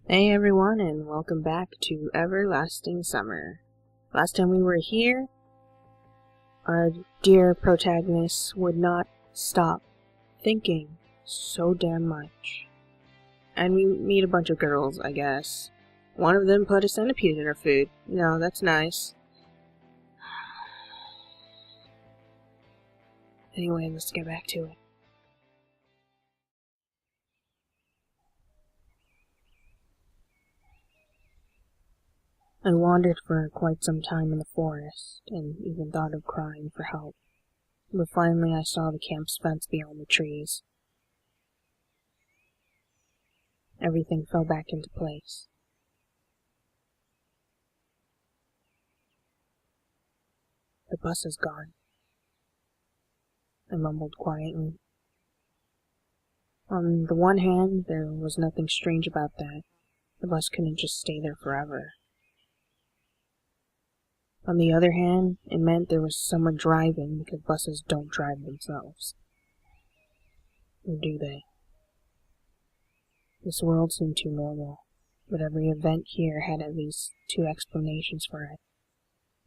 Hey everyone, and welcome back to Everlasting Summer. Last time we were here, our dear protagonist would not stop thinking so damn much. And we meet a bunch of girls, I guess. One of them put a centipede in her food. You know, that's nice. Anyway, let's get back to it. I wandered for quite some time in the forest, and even thought of crying for help. But finally I saw the camp's fence beyond the trees. Everything fell back into place. The bus is gone, I mumbled quietly. On the one hand, there was nothing strange about that. The bus couldn't just stay there forever. On the other hand, it meant there was someone driving, because buses don't drive themselves. Or do they? This world seemed too normal, but every event here had at least two explanations for it.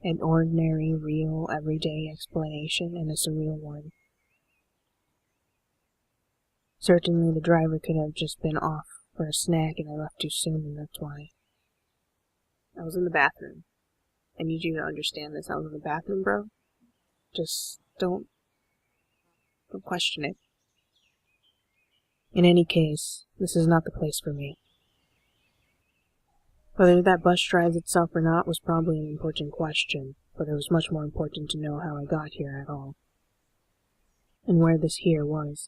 An ordinary, real, everyday explanation, and a surreal one. Certainly the driver could have just been off for a snack and I left too soon, and that's why. I was in the bathroom. I need you to understand this. I was in the bathroom, bro. Just don't question it. In any case, this is not the place for me. Whether that bus drives itself or not was probably an important question, but it was much more important to know how I got here at all. And where this here was.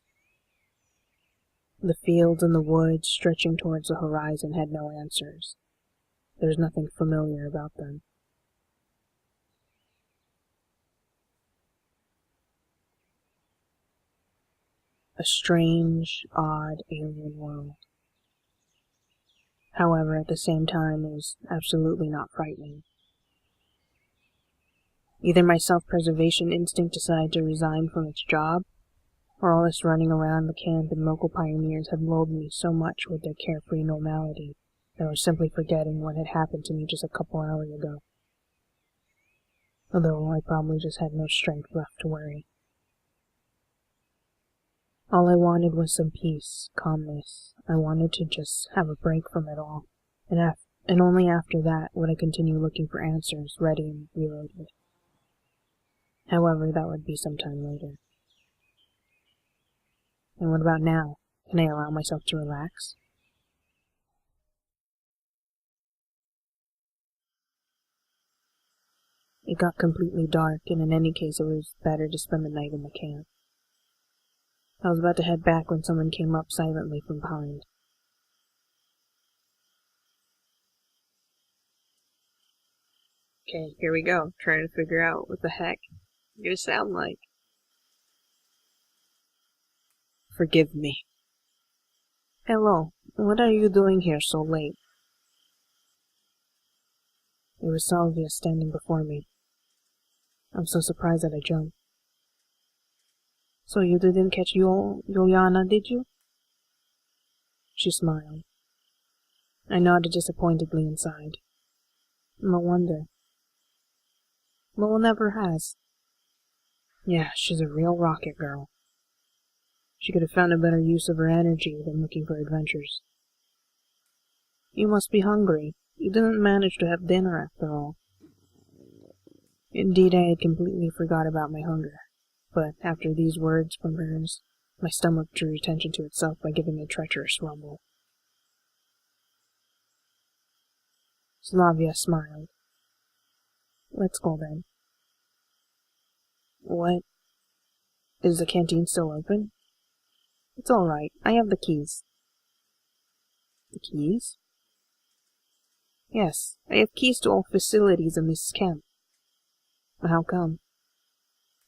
The fields and the woods stretching towards the horizon had no answers. There was nothing familiar about them. A strange, odd, alien world. However, at the same time, it was absolutely not frightening. Either my self-preservation instinct decided to resign from its job, or all this running around the camp and local pioneers had lulled me so much with their carefree normality that I was simply forgetting what had happened to me just a couple hours ago. Although I probably just had no strength left to worry. All I wanted was some peace, calmness. I wanted to just have a break from it all, and only after that would I continue looking for answers, ready and reloaded. However, that would be some time later. And what about now? Can I allow myself to relax? It got completely dark, and in any case it was better to spend the night in the camp. I was about to head back when someone came up silently from behind. Okay, here we go, trying to figure out what the heck you're gonna sound like. Forgive me. Hello, what are you doing here so late? It was Sylvia standing before me. I'm so surprised that I jumped. So you didn't catch Ulyana, did you? She smiled. I nodded disappointedly inside. No wonder. No one ever has. Yeah, she's a real rocket girl. She could have found a better use of her energy than looking for adventures. You must be hungry. You didn't manage to have dinner after all. Indeed, I had completely forgot about my hunger. But after these words from hers, my stomach drew attention to itself by giving a treacherous rumble. Slavia smiled. Let's go then. What? Is the canteen still open? It's all right. I have the keys. The keys? Yes, I have keys to all facilities in this camp. How come?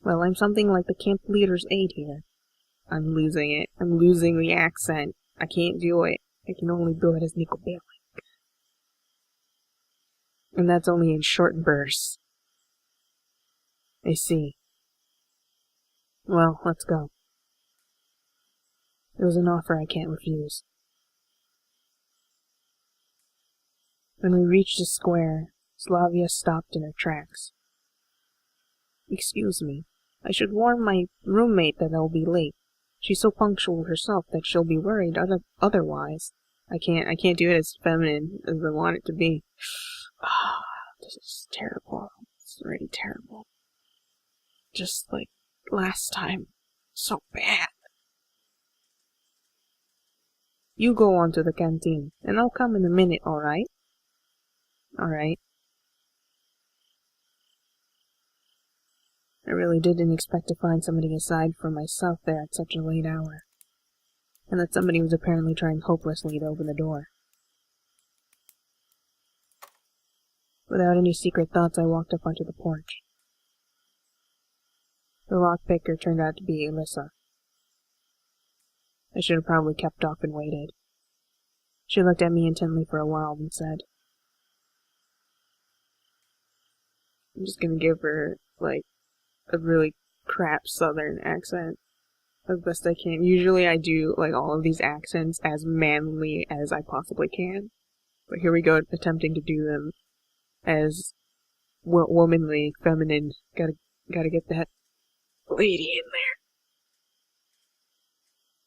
Well, I'm something like the camp leader's aide here. I'm losing it. I'm losing the accent. I can't do it. I can only do it as Nico Bailey. And that's only in short bursts. I see. Well, let's go. It was an offer I can't refuse. When we reached the square, Slavia stopped in her tracks. "Excuse me. I should warn my roommate that I'll be late. She's so punctual herself that she'll be worried otherwise. I can't do it as feminine as I want it to be. Ah, this is terrible. It's really terrible. Just like last time. So bad." "You go on to the canteen, and I'll come in a minute, alright?" "Alright." I really didn't expect to find somebody aside from myself there at such a late hour, and that somebody was apparently trying hopelessly to open the door. Without any secret thoughts, I walked up onto the porch. The lockpicker turned out to be Alyssa. I should have probably kept off and waited. She looked at me intently for a while and said, I'm just gonna give her, like, a really crap southern accent as best I can. Usually I do, like, all of these accents as manly as I possibly can. But here we go, attempting to do them as womanly, feminine. Gotta get that lady in there.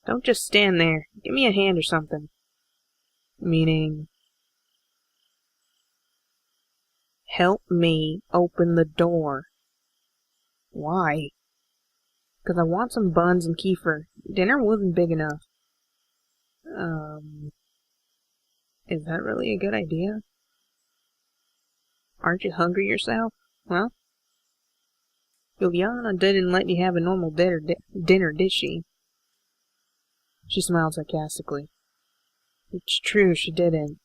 Don't just stand there. Give me a hand or something. Meaning, help me open the door. Why? Because I want some buns and kefir. Dinner wasn't big enough. Is that really a good idea? Aren't you hungry yourself? Well, Ulyana didn't let you have a normal dinner, did she? She smiled sarcastically. It's true, she didn't.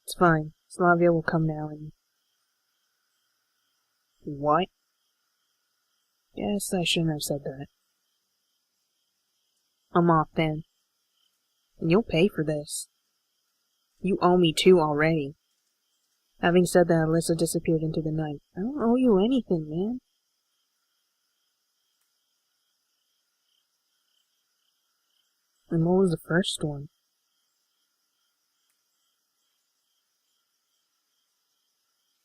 It's fine. Slavia will come now and... What? Yes, I shouldn't have said that. I'm off then. And you'll pay for this. You owe me 2 already. Having said that, Alyssa disappeared into the night. I don't owe you anything, man. And what was the first one?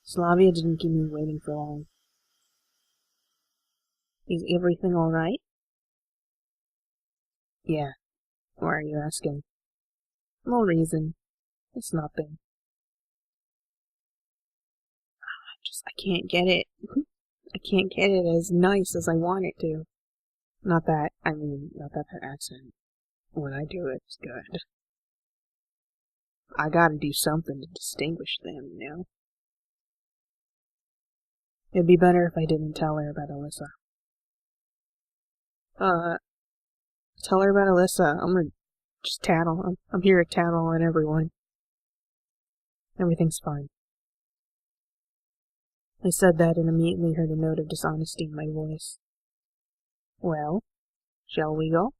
Slavia didn't keep me waiting for long. Is everything alright? Yeah. Why are you asking? No reason. It's nothing. I can't get it. I can't get it as nice as I want it to. Not that that accent, when I do it, is good. I gotta do something to distinguish them, you know? It'd be better if I didn't tell her about Alyssa. Tell her about Alyssa. I'm gonna just tattle. I'm here to tattle on everyone. Everything's fine. I said that and immediately heard a note of dishonesty in my voice. Well, shall we go?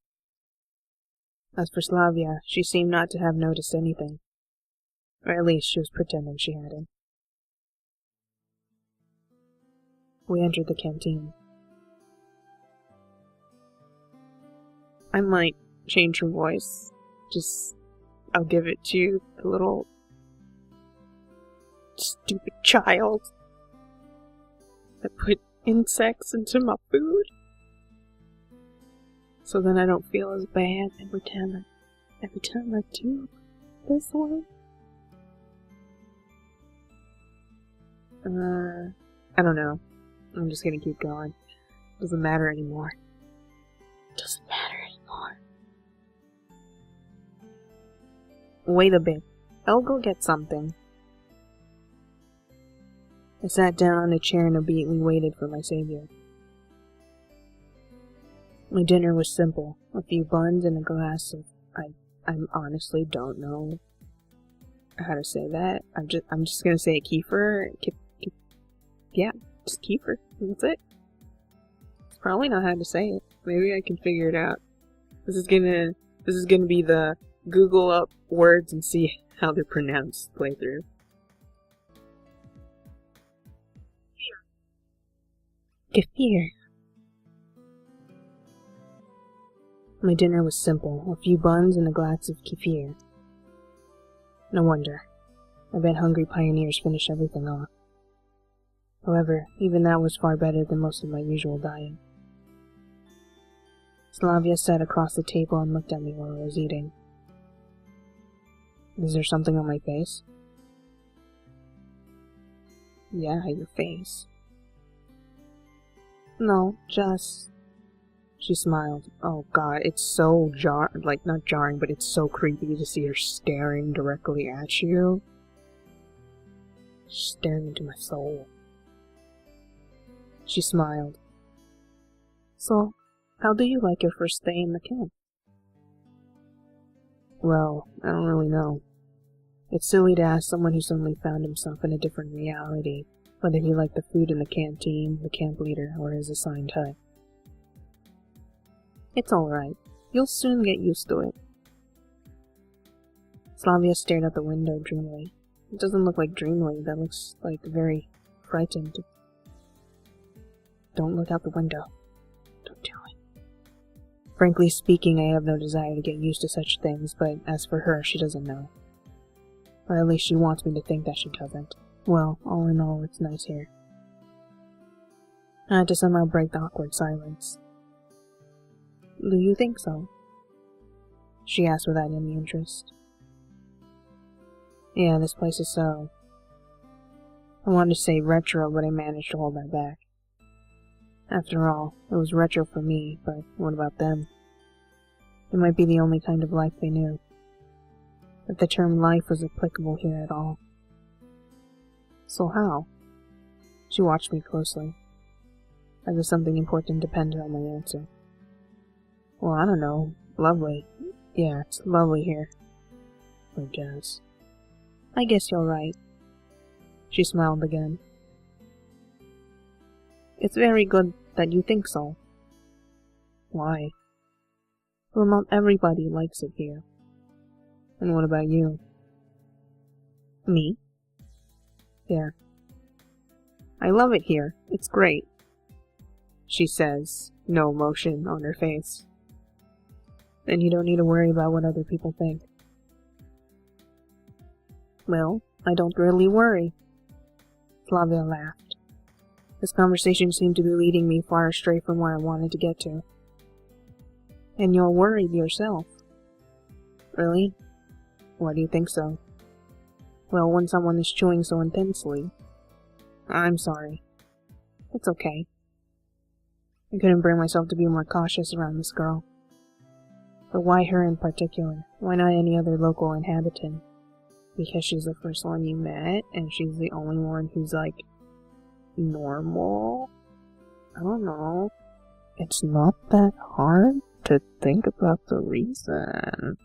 As for Slavia, she seemed not to have noticed anything. Or at least she was pretending she hadn't. We entered the canteen. I might change her voice. I'll give it to the little stupid child that put insects into my food. So then I don't feel as bad every time I do this one. I don't know. I'm just gonna keep going. Doesn't matter anymore. Doesn't matter anymore. Wait a bit. I'll go get something. I sat down on a chair and obediently waited for my savior. My dinner was simple. A few buns and a glass of... I honestly don't know how to say that. I'm just gonna say kefir. Yeah, just kefir. That's it. It's probably not how to say it. Maybe I can figure it out. This is gonna be the Google up words and see how they're pronounced playthrough. Kefir. My dinner was simple, a few buns and a glass of kefir. No wonder. I bet hungry pioneers finish everything off. However, even that was far better than most of my usual diet. Slavia sat across the table and looked at me while I was eating. Is there something on my face? Yeah, your face. No, just... She smiled. Oh god, it's so not jarring, but it's so creepy to see her staring directly at you. Staring into my soul. She smiled. So, how do you like your first day in the camp? Well, I don't really know. It's silly to ask someone who suddenly found himself in a different reality whether he liked the food in the canteen, the camp leader, or his assigned hut. It's alright. You'll soon get used to it. Slavia stared out the window dreamily. It doesn't look like dreamily, that looks like very frightened. Don't look out the window. Don't do it. Frankly speaking, I have no desire to get used to such things, but as for her, she doesn't know. Or at least she wants me to think that she doesn't. Well, all in all, it's nice here. I had to somehow break the awkward silence. Do you think so? She asked without any interest. Yeah, this place is so... I wanted to say retro, but I managed to hold that back. After all, it was retro for me, but what about them? It might be the only kind of life they knew. If the term life was applicable here at all. So how? She watched me closely, as if something important depended on my answer. Well, I don't know. Lovely. Yeah, it's lovely here. I guess. I guess you're right. She smiled again. It's very good that you think so. Why? Well, not everybody likes it here. And what about you? Me? Yeah. I love it here. It's great. She says, no emotion on her face. Then you don't need to worry about what other people think. Well, I don't really worry. Flavia laughed. This conversation seemed to be leading me far astray from where I wanted to get to. And you're worried yourself. Really? Why do you think so? Well, when someone is chewing so intensely... I'm sorry. It's okay. I couldn't bring myself to be more cautious around this girl. But why her in particular? Why not any other local inhabitant? Because she's the first one you met, and she's the only one who's, like, normal? I don't know. It's not that hard to think about the reason.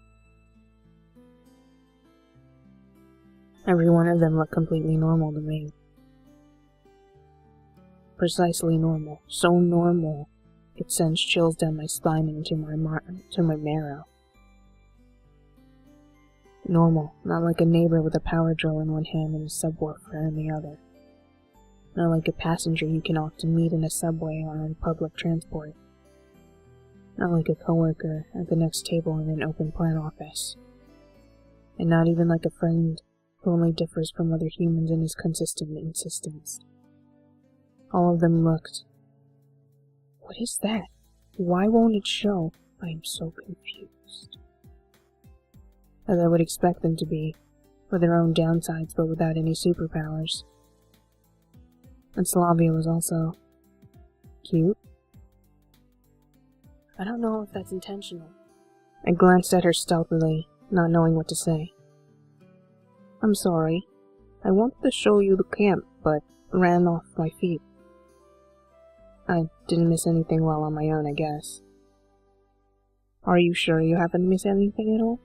Every one of them looked completely normal to me. Precisely normal. So normal, it sends chills down my spine and to my marrow. Normal, not like a neighbor with a power drill in one hand and a subwoofer in the other. Not like a passenger you can often meet in a subway or on public transport. Not like a coworker at the next table in an open plan office. And not even like a friend who only differs from other humans in his consistent insistence. All of them looked. What is that? Why won't it show? I am so confused. As I would expect them to be, with their own downsides but without any superpowers. And Slavia was also cute. I don't know if that's intentional. I glanced at her stealthily, not knowing what to say. I'm sorry. I wanted to show you the camp, but ran off my feet. I didn't miss anything while on my own, I guess. Are you sure you haven't missed anything at all?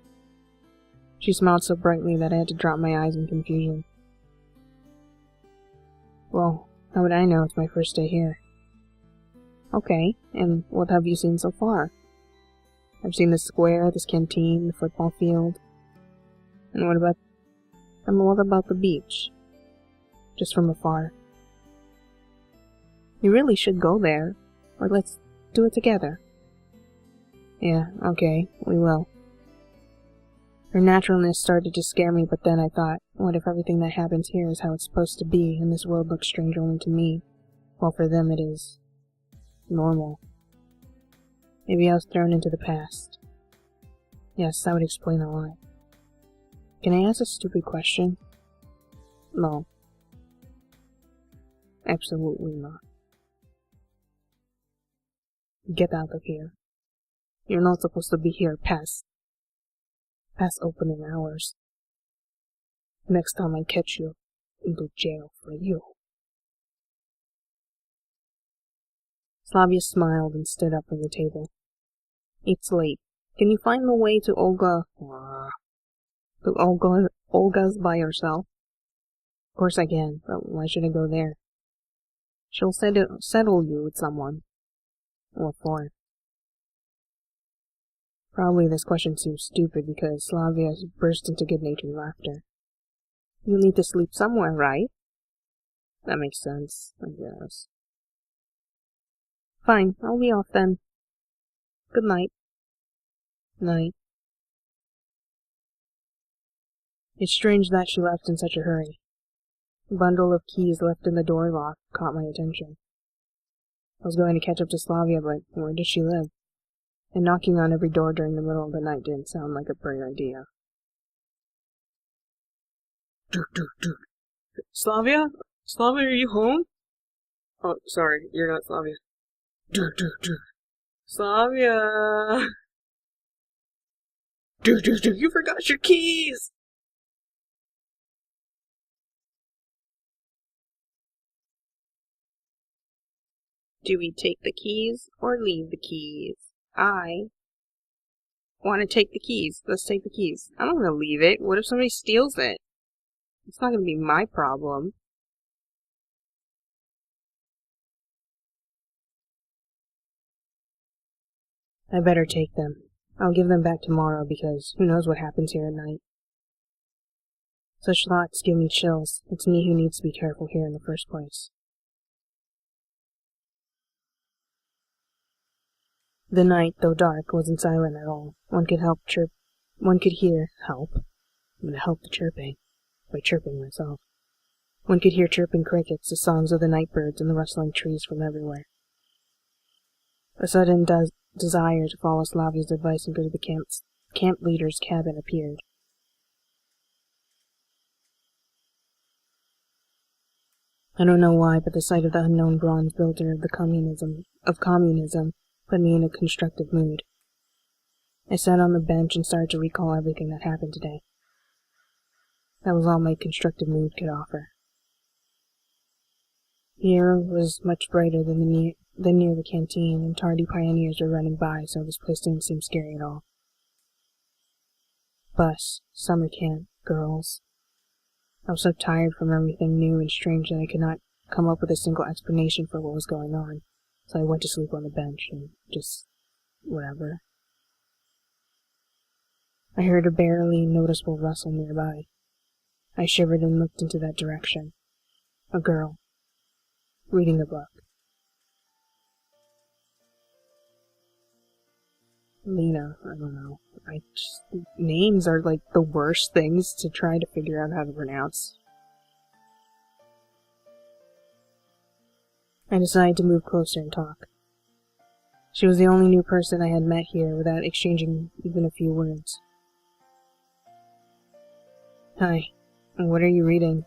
She smiled so brightly that I had to drop my eyes in confusion. Well, how would I know? It's my first day here. Okay, and what have you seen so far? I've seen the square, this canteen, the football field. And what about the beach? Just from afar. You really should go there. Or let's do it together. Yeah, okay, we will. Her naturalness started to scare me, but then I thought, What if everything that happens here is how it's supposed to be, and this world looks strange only to me, while for them it is normal? Maybe I was thrown into the past. Yes, that would explain a lot. Can I ask a stupid question? No. Absolutely not. Get out of here. You're not supposed to be here past opening hours. Next time I catch you, into jail for you. Slavia smiled and stood up from the table. It's late. Can you find the way to Olga? Olga's by herself? Of course I can, but why should I go there? She'll settle you with someone. What for? Probably this question seems stupid because Slavia burst into good-natured laughter. You need to sleep somewhere, right? That makes sense, I guess. Fine, I'll be off then. Good night. Night. It's strange that she left in such a hurry. A bundle of keys left in the door lock caught my attention. I was going to catch up to Slavia, but where did she live? And knocking on every door during the middle of the night didn't sound like a great idea. Slavia? Slavia, are you home? Oh, sorry, you're not Slavia. Slavia! You forgot your keys! Do we take the keys or leave the keys? I want to take the keys. Let's take the keys. I don't want to leave it. What if somebody steals it? It's not going to be my problem. I better take them. I'll give them back tomorrow because who knows what happens here at night. Such thoughts give me chills. It's me who needs to be careful here in the first place. The night, though dark, wasn't silent at all. One could hear help. I'm gonna help the chirping by chirping myself. One could hear chirping crickets, the songs of the night birds, and the rustling trees from everywhere. A sudden desire to follow Slavia's advice and go to the camp leader's cabin appeared. I don't know why, but the sight of the unknown bronze builder of communism put me in a constructive mood. I sat on the bench and started to recall everything that happened today. That was all my constructive mood could offer. The air was much brighter than near the canteen, and tardy pioneers were running by, so this place didn't seem scary at all. Bus, summer camp, girls. I was so tired from everything new and strange that I could not come up with a single explanation for what was going on, so I went to sleep on the bench and just whatever. I heard a barely noticeable rustle nearby. I shivered and looked into that direction. A girl, reading a book. Lena, I don't know. Names are like the worst things to try to figure out how to pronounce. I decided to move closer and talk. She was the only new person I had met here without exchanging even a few words. Hi, what are you reading?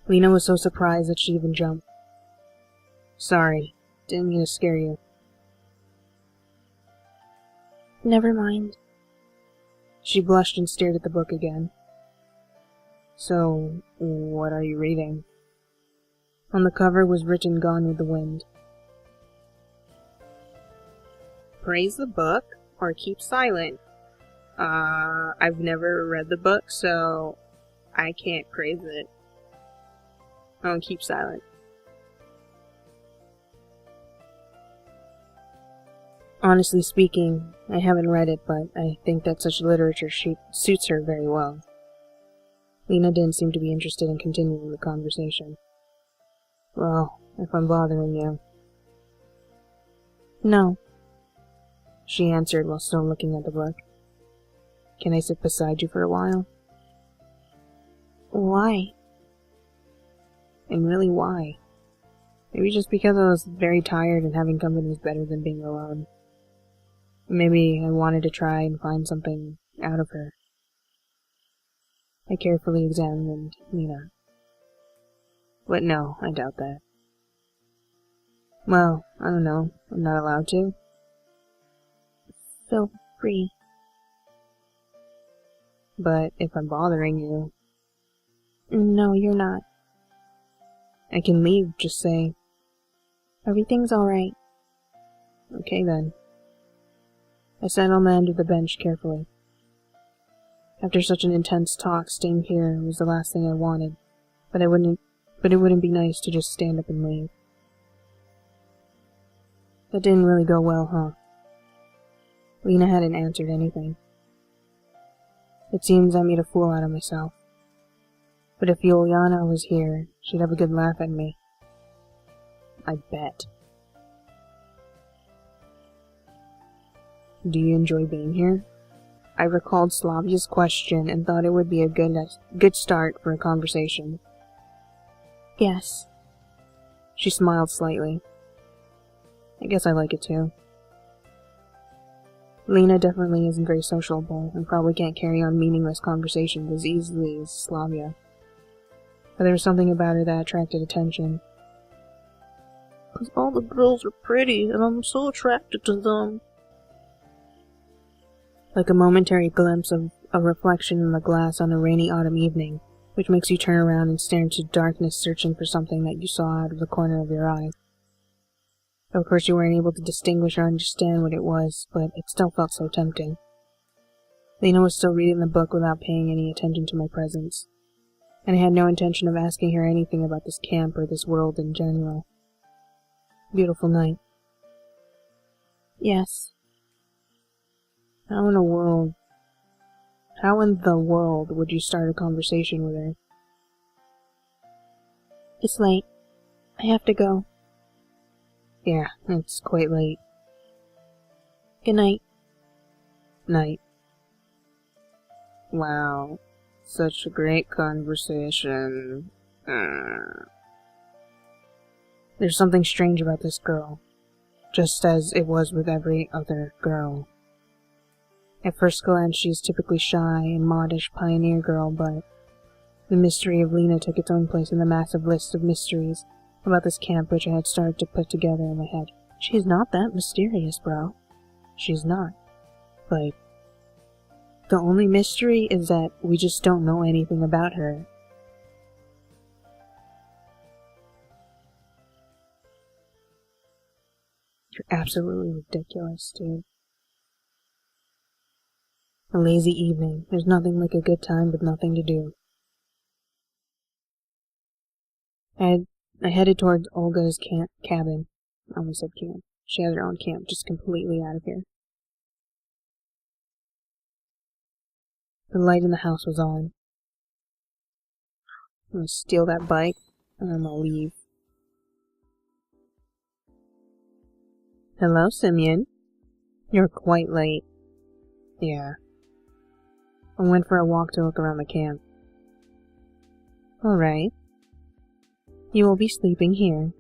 Lena was so surprised that she even jumped. Sorry, didn't mean to scare you. Never mind. She blushed and stared at the book again. So, what are you reading? On the cover was written Gone with the Wind. Praise the book or keep silent. I've never read the book, so I can't praise it. I'll keep silent. Honestly speaking, I haven't read it, but I think that such literature suits her very well. Lena didn't seem to be interested in continuing the conversation. Well, if I'm bothering you. No, she answered while still looking at the book. Can I sit beside you for a while? Why? And really, why? Maybe just because I was very tired and having company is better than being alone. Maybe I wanted to try and find something out of her. I carefully examined Lena. But no, I doubt that. Well, I don't know. I'm not allowed to. Feel free. But if I'm bothering you... No, you're not. I can leave, just say... Everything's alright. Okay then. I sat on the end of the bench carefully. After such an intense talk, staying here was the last thing I wanted, but it wouldn't be nice to just stand up and leave. That didn't really go well, huh? Lena hadn't answered anything. It seems I made a fool out of myself. But if Ulyana was here, she'd have a good laugh at me. I bet. Do you enjoy being here? I recalled Slavia's question and thought it would be a good start for a conversation. Yes. She smiled slightly. I guess I like it too. Lena definitely isn't very sociable and probably can't carry on meaningless conversations as easily as Slavia. But there was something about her that attracted attention. "'Cause all the girls are pretty and I'm so attracted to them." Like a momentary glimpse of a reflection in the glass on a rainy autumn evening, which makes you turn around and stare into darkness searching for something that you saw out of the corner of your eye. Of course you weren't able to distinguish or understand what it was, but it still felt so tempting. Lena was still reading the book without paying any attention to my presence, and I had no intention of asking her anything about this camp or this world in general. Beautiful night. Yes. How in the world would you start a conversation with her? It's late. I have to go. Yeah, it's quite late. Good night. Night. Wow, such a great conversation. There's something strange about this girl, just as it was with every other girl. At first glance, she is typically shy and modish pioneer girl, but the mystery of Lena took its own place in the massive list of mysteries about this camp which I had started to put together in my head. She's not that mysterious, bro. She's not. But the only mystery is that we just don't know anything about her. You're absolutely ridiculous, dude. A lazy evening. There's nothing like a good time with nothing to do. I headed towards Olga's cabin. I almost said camp. She has her own camp, just completely out of here. The light in the house was on. I'm gonna steal that bike, and I'm gonna leave. Hello, Semyon. You're quite late. Yeah. I went for a walk to look around the camp. Alright. You will be sleeping here.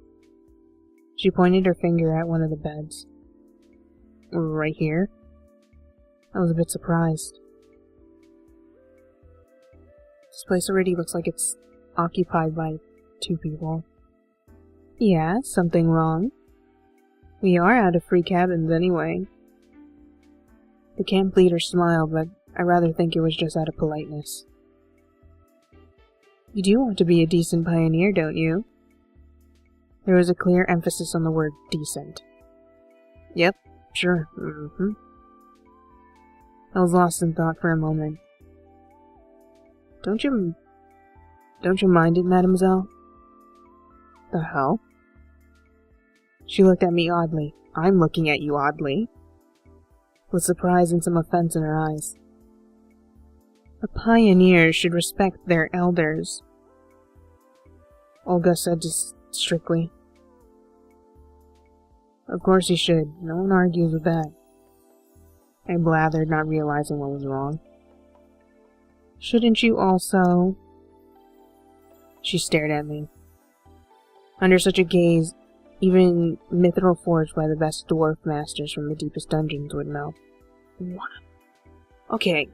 She pointed her finger at one of the beds. Right here? I was a bit surprised. This place already looks like it's occupied by 2 people. Yeah, something wrong? We are out of free cabins anyway. The camp leader smiled, but I rather think it was just out of politeness. You do want to be a decent pioneer, don't you? There was a clear emphasis on the word decent. Yep, sure, I was lost in thought for a moment. Don't you mind it, mademoiselle? The hell? She looked at me oddly. I'm looking at you oddly. With surprise and some offense in her eyes. A pioneer should respect their elders, Olga said just strictly. Of course he should. No one argues with that. I blathered, not realizing what was wrong. Shouldn't you also? She stared at me. Under such a gaze, even mithril forged by the best dwarf masters from the deepest dungeons would melt. What? Okay.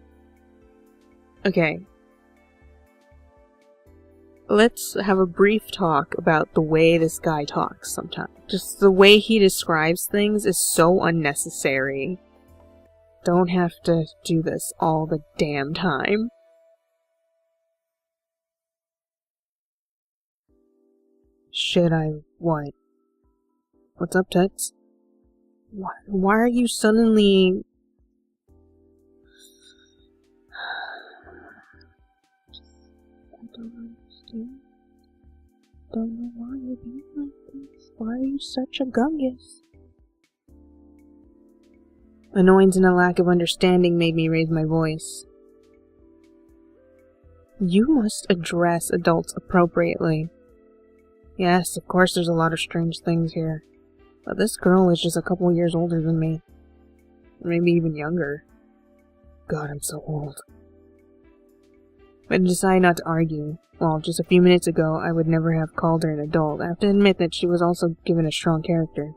Let's have a brief talk about the way this guy talks sometimes. Just the way he describes things is so unnecessary. Don't have to do this all the damn time. Should I what? What's up, Toots? Why are you suddenly... I don't understand. Don't know why you're being like this. Why are you such a gungus? Annoyance and a lack of understanding made me raise my voice. You must address adults appropriately. Yes, of course there's a lot of strange things here. But this girl is just a couple years older than me. Maybe even younger. God, I'm so old. I decided not to argue. Well, just a few minutes ago, I would never have called her an adult. I have to admit that she was also given a strong character.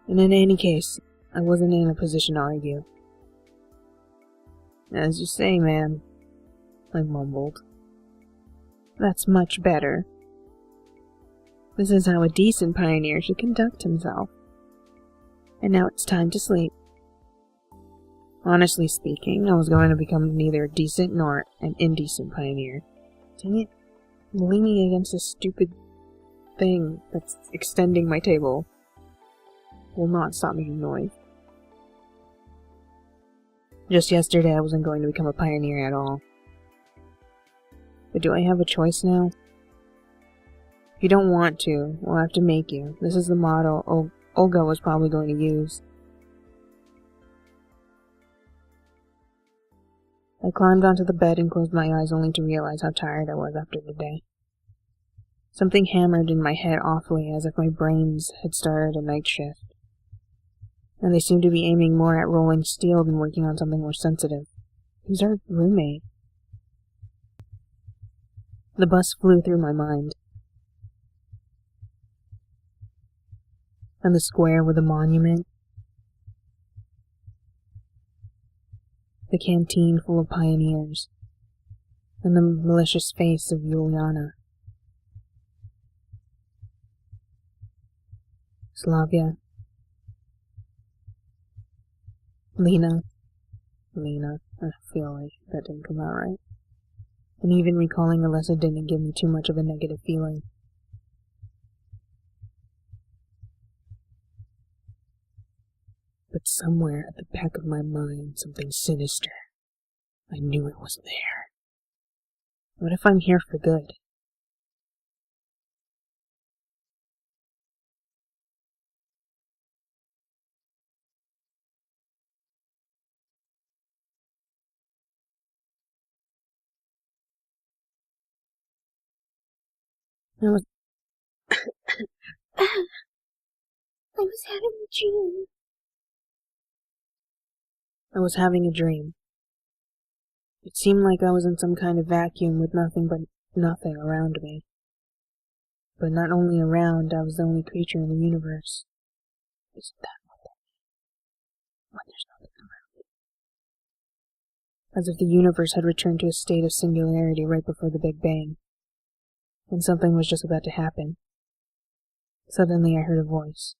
And in any case, I wasn't in a position to argue. As you say, ma'am, I mumbled. That's much better. This is how a decent pioneer should conduct himself. And now it's time to sleep. Honestly speaking, I was going to become neither a decent nor an indecent pioneer. Dang it, I'm leaning against this stupid thing that's extending my table. Will not stop making noise. Just yesterday I wasn't going to become a pioneer at all. But do I have a choice now? If you don't want to, we'll have to make you. This is the motto Olga was probably going to use. I climbed onto the bed and closed my eyes only to realize how tired I was after the day. Something hammered in my head awfully, as if my brains had started a night shift. And they seemed to be aiming more at rolling steel than working on something more sensitive. Who's our roommate? The bus flew through my mind. And the square with the monument. The canteen full of pioneers. And the malicious face of Ulyana. Slavia. Lena. I feel like that didn't come out right. And even recalling Alessa didn't give me too much of a negative feeling. But somewhere at the back of my mind, something sinister. I knew it was there. What if I'm here for good? I was having a dream. I was having a dream. It seemed like I was in some kind of vacuum with nothing but nothing around me. But not only around, I was the only creature in the universe. Isn't that what that means? When there's nothing around it. As if the universe had returned to a state of singularity right before the Big Bang. And something was just about to happen. Suddenly I heard a voice.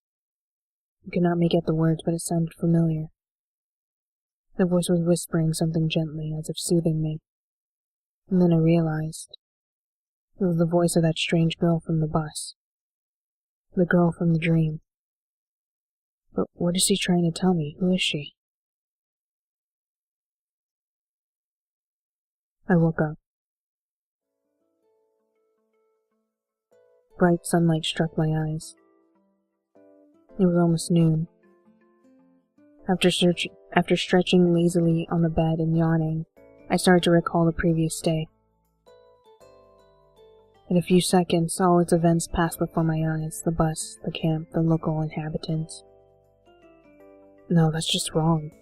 I could not make out the words, but it sounded familiar. The voice was whispering something gently, as if soothing me. And then I realized. It was the voice of that strange girl from the bus. The girl from the dream. But what is she trying to tell me? Who is she? I woke up. Bright sunlight struck my eyes. It was almost noon. After stretching lazily on the bed and yawning, I started to recall the previous day. In a few seconds, all its events passed before my eyes, the bus, the camp, the local inhabitants. No, that's just wrong.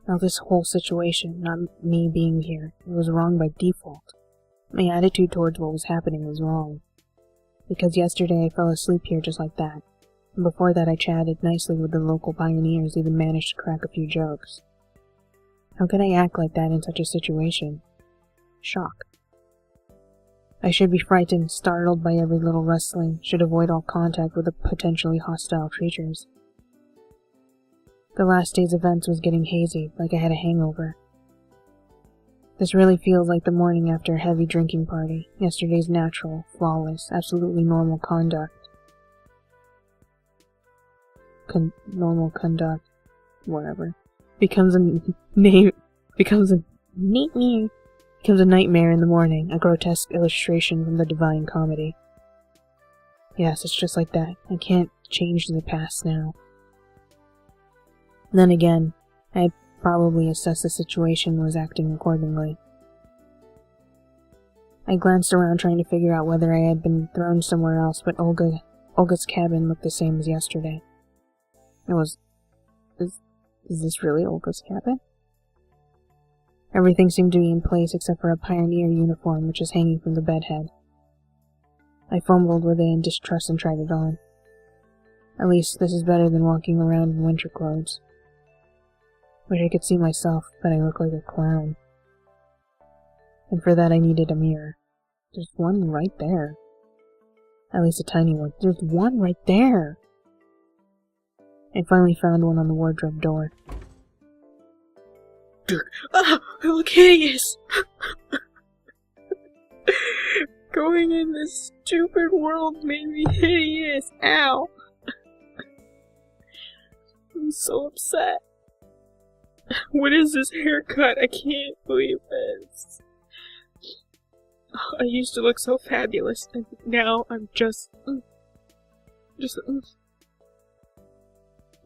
Now this whole situation, not me being here, it was wrong by default. My attitude towards what was happening was wrong. Because yesterday I fell asleep here just like that, and before that I chatted nicely with the local pioneers, even managed to crack a few jokes. How could I act like that in such a situation? Shock. I should be frightened, startled by every little rustling, should avoid all contact with the potentially hostile creatures. The last day's events was getting hazy, like I had a hangover. This really feels like the morning after a heavy drinking party, yesterday's natural, flawless, absolutely normal conduct. Whatever. Becomes a nightmare in the morning, a grotesque illustration from the Divine Comedy. Yes, it's just like that. I can't change the past now. Then again, I had probably assessed the situation and was acting accordingly. I glanced around trying to figure out whether I had been thrown somewhere else, but Olga's cabin looked the same as yesterday. Is this really Olga's cabin? Everything seemed to be in place except for a pioneer uniform which was hanging from the bedhead. I fumbled with it in distrust and tried it on. At least this is better than walking around in winter clothes. Wish I could see myself, but I look like a clown. And for that I needed a mirror. There's one right there. At least a tiny one. There's one right there! I finally found one on the wardrobe door. I look hideous! Going in this stupid world made me hideous! Ow! I'm so upset. What is this haircut? I can't believe this. I used to look so fabulous, and now I'm just...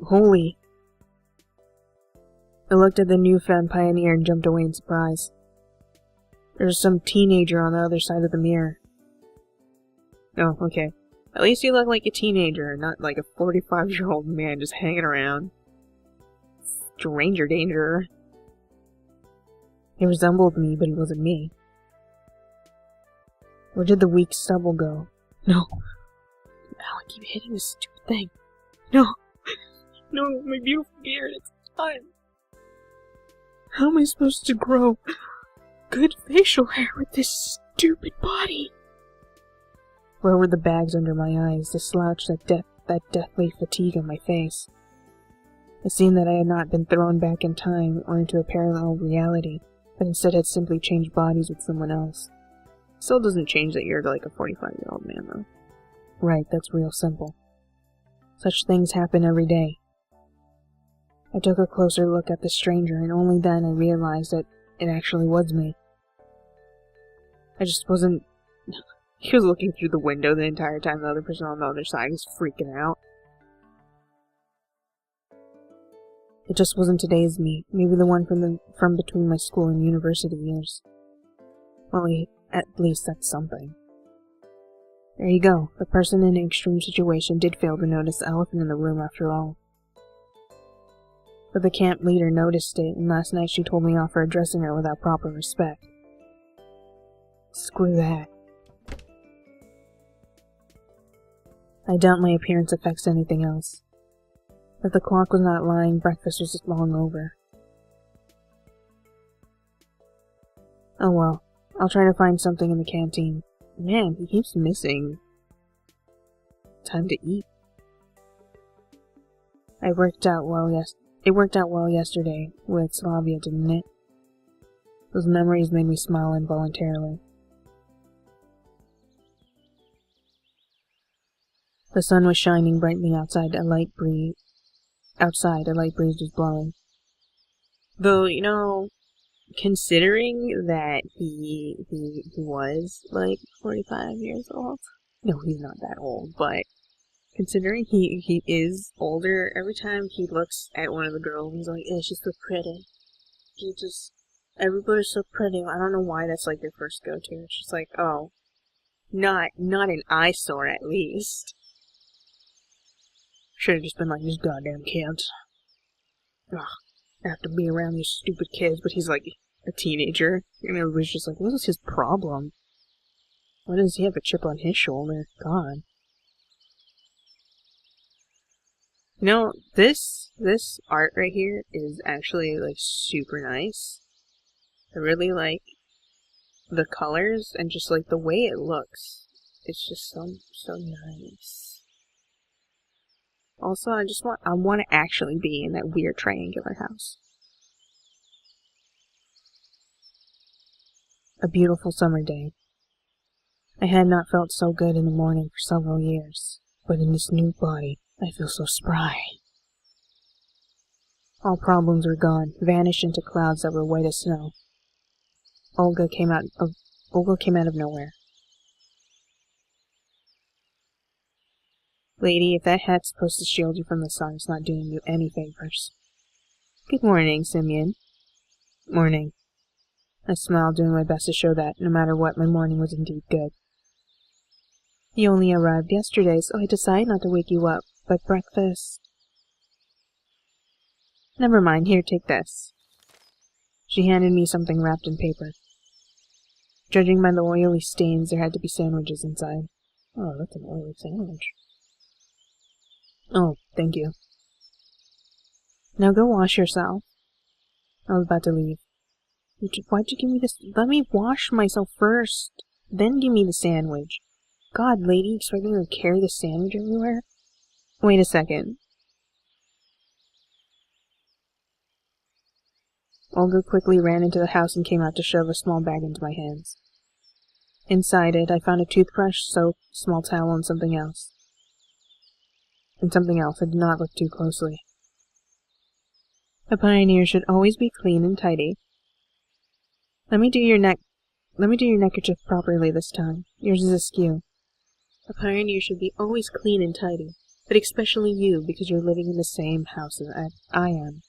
Holy! I looked at the newfound pioneer and jumped away in surprise. There was some teenager on the other side of the mirror. Oh, okay. At least you look like a teenager, not like a 45-year-old man just hanging around. Stranger danger. He resembled me, but he wasn't me. Where did the weak stubble go? No. Ow, I keep hitting this stupid thing. No. No, my beautiful beard, it's time. How am I supposed to grow good facial hair with this stupid body? Where were the bags under my eyes, the slouch, that deathly fatigue on my face? It seemed that I had not been thrown back in time or into a parallel reality, but instead had simply changed bodies with someone else. Still doesn't change that you're like a 45-year-old man, though. Right, that's real simple. Such things happen every day. I took a closer look at the stranger, and only then I realized that it actually was me. I just wasn't... He was looking through the window the entire time the other person on the other side was freaking out. It just wasn't today's me, maybe the one from between my school and university years. Well, at least that's something. There you go, the person in an extreme situation did fail to notice the elephant in the room after all. But the camp leader noticed it, and last night she told me off for addressing her without proper respect. Screw that. I doubt my appearance affects anything else. If the clock was not lying, breakfast was long over. Oh well, I'll try to find something in the canteen. Man, he keeps missing. Time to eat. It worked out well yesterday with Slavia, didn't it? Those memories made me smile involuntarily. The sun was shining brightly outside. A light breeze was blowing. Though, you know, considering that he was like 45 years old. No, he's not that old, but considering he is older, every time he looks at one of the girls, he's like, "Yeah, she's so pretty. Everybody's so pretty." I don't know why that's like your first go-to. It's just like, oh, not an eyesore at least. Should have just been like, "This goddamn kid." Ugh. have to be around these stupid kids, but he's like a teenager. And everybody's just like, what is his problem? Why does he have a chip on his shoulder? God. You know, this art right here is actually, like, super nice. I really like the colors and just, like, the way it looks. It's just so nice. Also, I want to actually be in that weird triangular house. A beautiful summer day. I had not felt so good in the morning for several years, but in this new body, I feel so spry. All problems were gone, vanished into clouds that were white as snow. Olga came out of nowhere. Lady, if that hat's supposed to shield you from the sun, it's not doing you any favors. Good morning, Semyon. Morning. I smiled, doing my best to show that, no matter what, my morning was indeed good. You only arrived yesterday, so I decided not to wake you up, but breakfast... Never mind, here, take this. She handed me something wrapped in paper. Judging by the oily stains, there had to be sandwiches inside. Oh, that's an oily sandwich. Oh, thank you. Now go wash yourself. I was about to leave. Why'd you give me this? Let me wash myself first. Then give me the sandwich. God, lady, you expect me to carry the sandwich everywhere? Wait a second. Olga quickly ran into the house and came out to shove a small bag into my hands. Inside it, I found a toothbrush, soap, small towel, and something else. I did not look too closely. A pioneer should always be clean and tidy. Let me do your neckerchief properly this time. Yours is askew. A pioneer should be always clean and tidy, but especially you, because you're living in the same house as I am.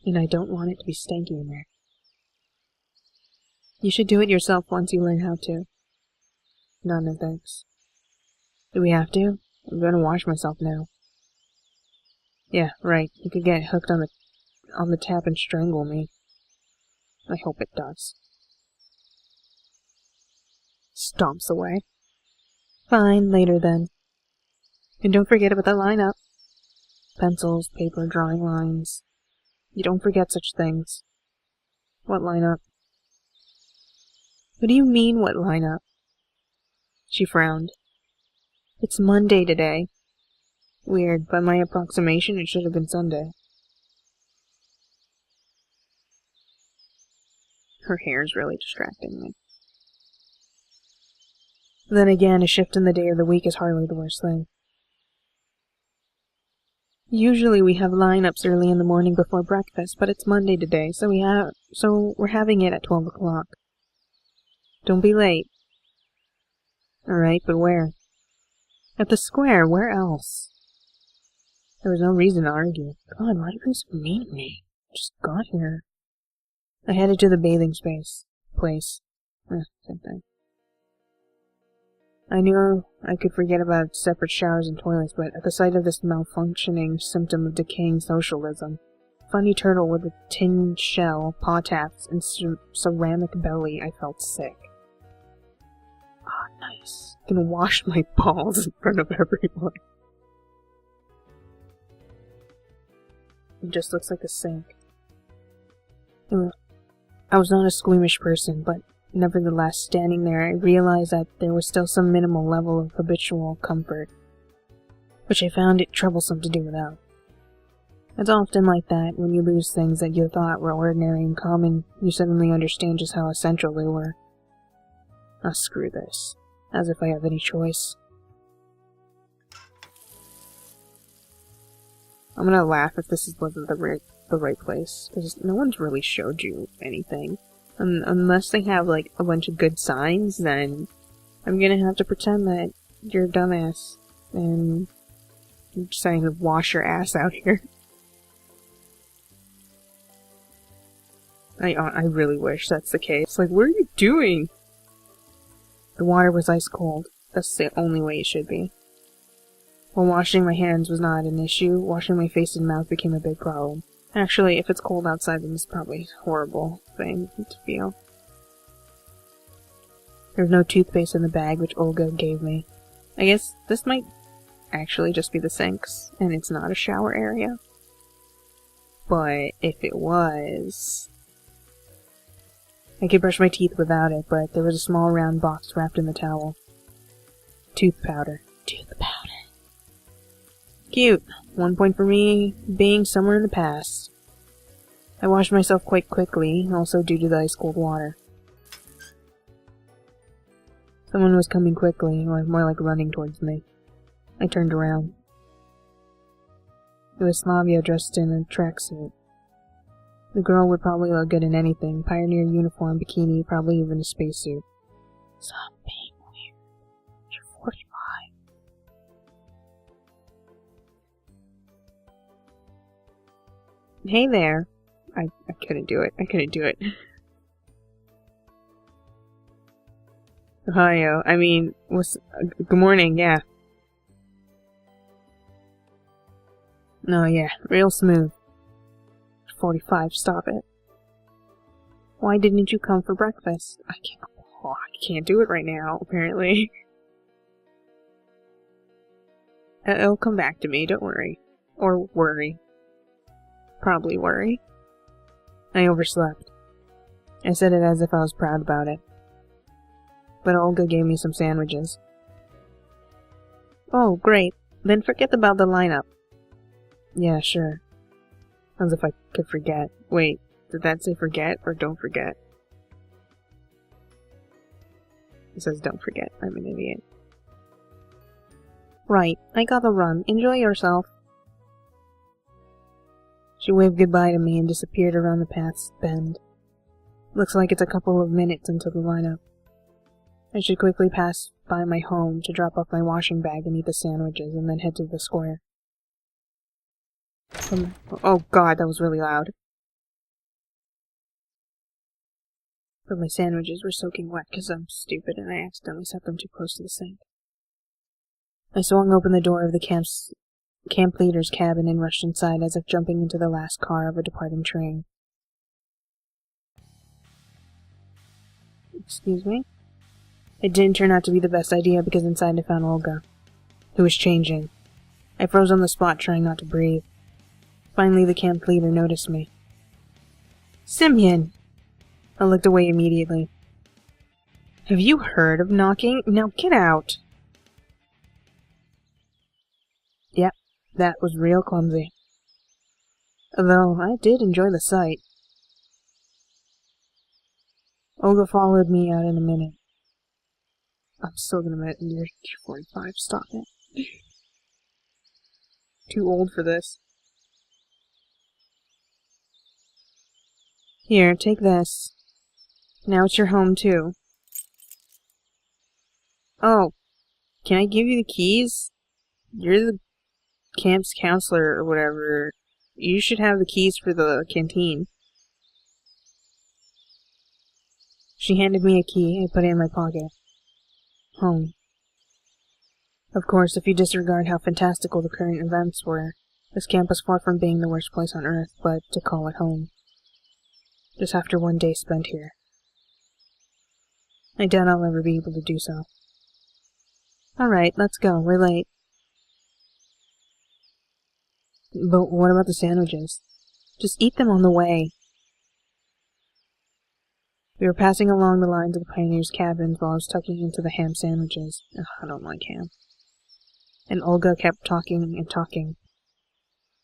And I don't want it to be stanky in there. You should do it yourself once you learn how to. No, thanks. Do we have to? I'm gonna wash myself now. Yeah, right. You could get hooked on the tap and strangle me. I hope it does. Stomps away. Fine, later then. And don't forget about the lineup. Pencils, paper, drawing lines. You don't forget such things. What lineup? What do you mean, what lineup? She frowned. It's Monday today. Weird, by my approximation it should have been Sunday. Her hair's really distracting me. Then again, a shift in the day of the week is hardly the worst thing. Usually we have lineups early in the morning before breakfast, but it's Monday today, so we're having it at 12 o'clock. Don't be late. Alright, but where? At the square, where else? There was no reason to argue. God, why are you being so mean to me? I just got here. I headed to the bathing place. Same thing. I knew I could forget about separate showers and toilets, but at the sight of this malfunctioning symptom of decaying socialism, funny turtle with a tin shell, paw taps, and ceramic belly, I felt sick. Ah, nice. I can wash my balls in front of everyone. It just looks like a sink. I was not a squeamish person, but nevertheless, standing there, I realized that there was still some minimal level of habitual comfort, which I found it troublesome to do without. It's often like that, when you lose things that you thought were ordinary and common, you suddenly understand just how essential they were. Ah, screw this. As if I have any choice. I'm gonna laugh if this wasn't the right place, because no one's really showed you anything. Unless they have, like, a bunch of good signs, then I'm gonna have to pretend that you're a dumbass, and you're just saying to wash your ass out here. I really wish that's the case. Like, what are you doing? The water was ice cold. That's the only way it should be. While washing my hands was not an issue, washing my face and mouth became a big problem. Actually, if it's cold outside, then it's probably a horrible thing to feel. There's no toothpaste in the bag which Olga gave me. I guess this might actually just be the sinks, and it's not a shower area. But if it was... I could brush my teeth without it, but there was a small round box wrapped in the towel. Tooth powder. Tooth powder. Cute. 1 point for me being somewhere in the past. I washed myself quite quickly, also due to the ice-cold water. Someone was coming quickly, or more like running towards me. I turned around. It was Slavia dressed in a tracksuit. The girl would probably look good in anything, pioneer uniform, bikini, probably even a spacesuit. Stop being weird. You're 45. Hey there. I couldn't do it. I couldn't do it. Ohio. I mean, good morning, yeah. No, yeah, real smooth. 45, stop it. Why didn't you come for breakfast? I can't do it right now, apparently. It'll come back to me, don't worry. Or worry. Probably worry. I overslept. I said it as if I was proud about it. But Olga gave me some sandwiches. Oh, great. Then forget about the lineup. Yeah, sure. As if I could forget. Wait, did that say forget or don't forget? It says don't forget. I'm an idiot. Right, I gotta run. Enjoy yourself. She waved goodbye to me and disappeared around the path's bend. Looks like it's a couple of minutes until the lineup. I should quickly pass by my home to drop off my washing bag and eat the sandwiches and then head to the square. Oh god, that was really loud. But my sandwiches were soaking wet because I'm stupid and I accidentally set them too close to the sink. I swung open the door of the camp leader's cabin and rushed inside as if jumping into the last car of a departing train. Excuse me? It didn't turn out to be the best idea because inside I found Olga, who was changing. I froze on the spot, trying not to breathe. Finally, the camp leader noticed me. Semyon! I looked away immediately. Have you heard of knocking? Now get out! Yep, that was real clumsy. Though I did enjoy the sight. Olga followed me out in a minute. I'm still gonna admit you're 45, stop it. Too old for this. Here, take this. Now it's your home, too. Oh, can I give you the keys? You're the camp's counselor or whatever. You should have the keys for the canteen. She handed me a key. I put it in my pocket. Home. Of course, if you disregard how fantastical the current events were, this camp was far from being the worst place on Earth, but to call it home. Just after one day spent here. I doubt I'll ever be able to do so. Alright, let's go. We're late. But what about the sandwiches? Just eat them on the way. We were passing along the lines of the pioneers' cabins while I was tucking into the ham sandwiches. Ugh, I don't like ham. And Olga kept talking and talking.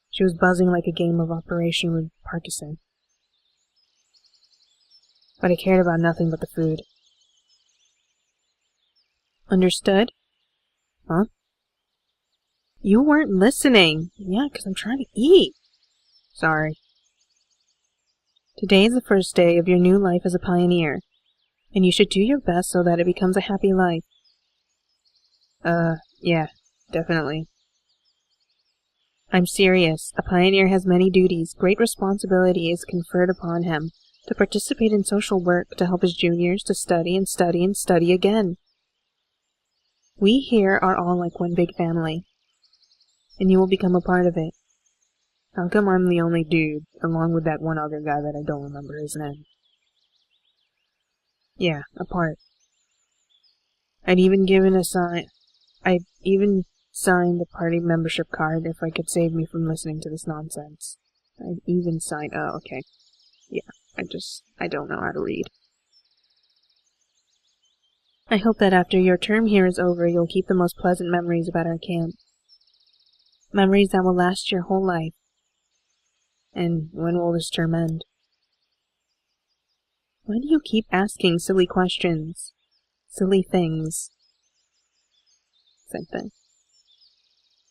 She was buzzing like a game of Operation with Parkinson. But I cared about nothing but the food. Understood? Huh? You weren't listening. Yeah, 'cause I'm trying to eat. Sorry. Today is the first day of your new life as a pioneer, and you should do your best so that it becomes a happy life. Yeah, definitely. I'm serious. A pioneer has many duties. Great responsibility is conferred upon him to participate in social work, to help his juniors, to study and study and study again. We here are all like one big family, and you will become a part of it. How come I'm the only dude, along with that one other guy that I don't remember his name? Yeah, apart. I'd even signed a party membership card if I could save me from listening to this nonsense. I'd even signed... Oh, okay. Yeah, I don't know how to read. I hope that after your term here is over, you'll keep the most pleasant memories about our camp. Memories that will last your whole life. And when will this term end? Why do you keep asking silly questions? Silly things. Same thing.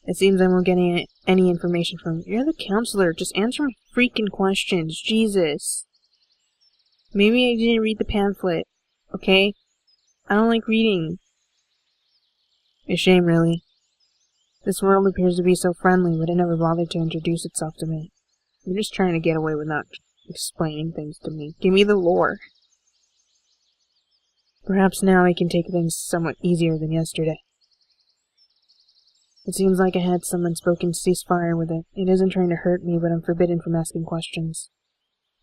It seems I won't get any information from you. You're the counselor. Just answer my freaking questions. Jesus. Maybe I didn't read the pamphlet. Okay? I don't like reading. A shame, really. This world appears to be so friendly, but it never bothered to introduce itself to me. You're just trying to get away with not explaining things to me. Give me the lore. Perhaps now I can take things somewhat easier than yesterday. It seems like I had some unspoken ceasefire with it. It isn't trying to hurt me, but I'm forbidden from asking questions.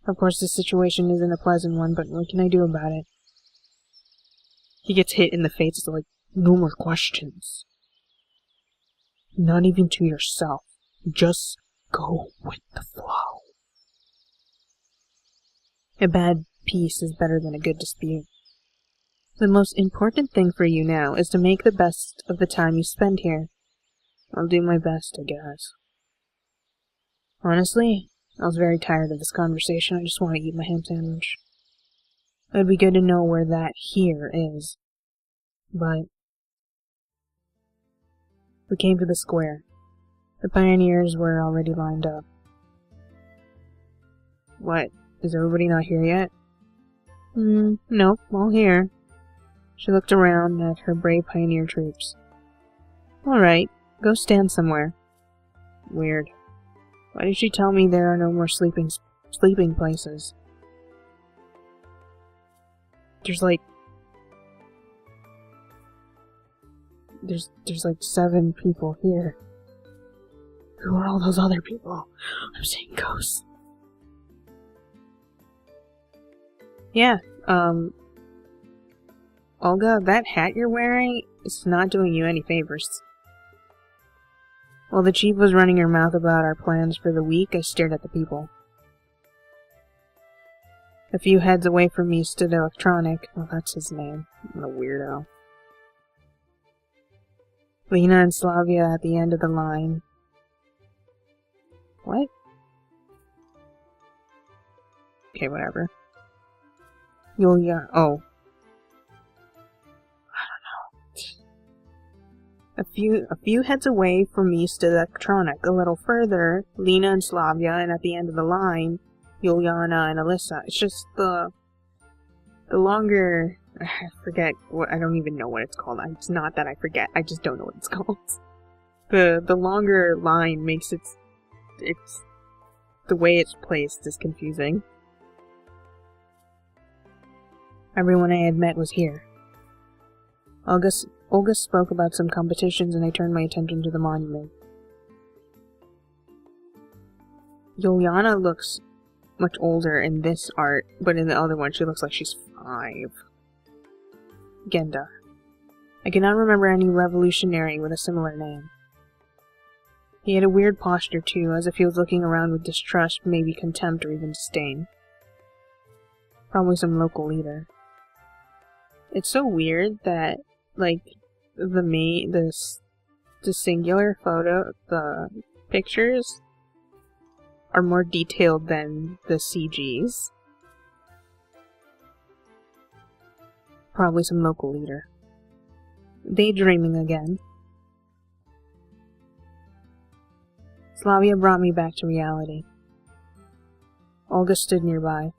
Of course, this situation isn't a pleasant one, but what can I do about it? He gets hit in the face. It's like, no more questions. Not even to yourself. Just go with the flow. A bad peace is better than a good dispute. The most important thing for you now is to make the best of the time you spend here. I'll do my best, I guess. Honestly, I was very tired of this conversation. I just want to eat my ham sandwich. It would be good to know where that here is. But we came to the square. The pioneers were already lined up. What? Is everybody not here yet? Nope, all here. She looked around at her brave pioneer troops. Alright, go stand somewhere. Weird. Why did she tell me there are no more sleeping places? There's like 7 people here. Who are all those other people? I'm seeing ghosts. Yeah, Olga, that hat you're wearing is not doing you any favors. While the chief was running her mouth about our plans for the week, I stared at the people. A few heads away from me stood Electronik. Oh, that's his name. What a weirdo. Lena and Slavia at the end of the line. What? Okay, whatever. Ulyana. Oh. I don't know. A few heads away from me stood Electronik. A little further, Lena and Slavia, and at the end of the line, Ulyana and Alyssa. It's just the longer... I forget what... I don't even know what it's called. It's not that I forget. I just don't know what it's called. The longer line makes it's... The way it's placed is confusing. Everyone I had met was here. Olga spoke about some competitions, and I turned my attention to the monument. Ulyana looks much older in this art, but in the other one she looks like she's 5. Genda. I cannot remember any revolutionary with a similar name. He had a weird posture too, as if he was looking around with distrust, maybe contempt, or even disdain. Probably some local leader. It's so weird that, like, the singular photo, the pictures, are more detailed than the CGs. Probably some local leader. Daydreaming again. Slavia brought me back to reality. Olga stood nearby.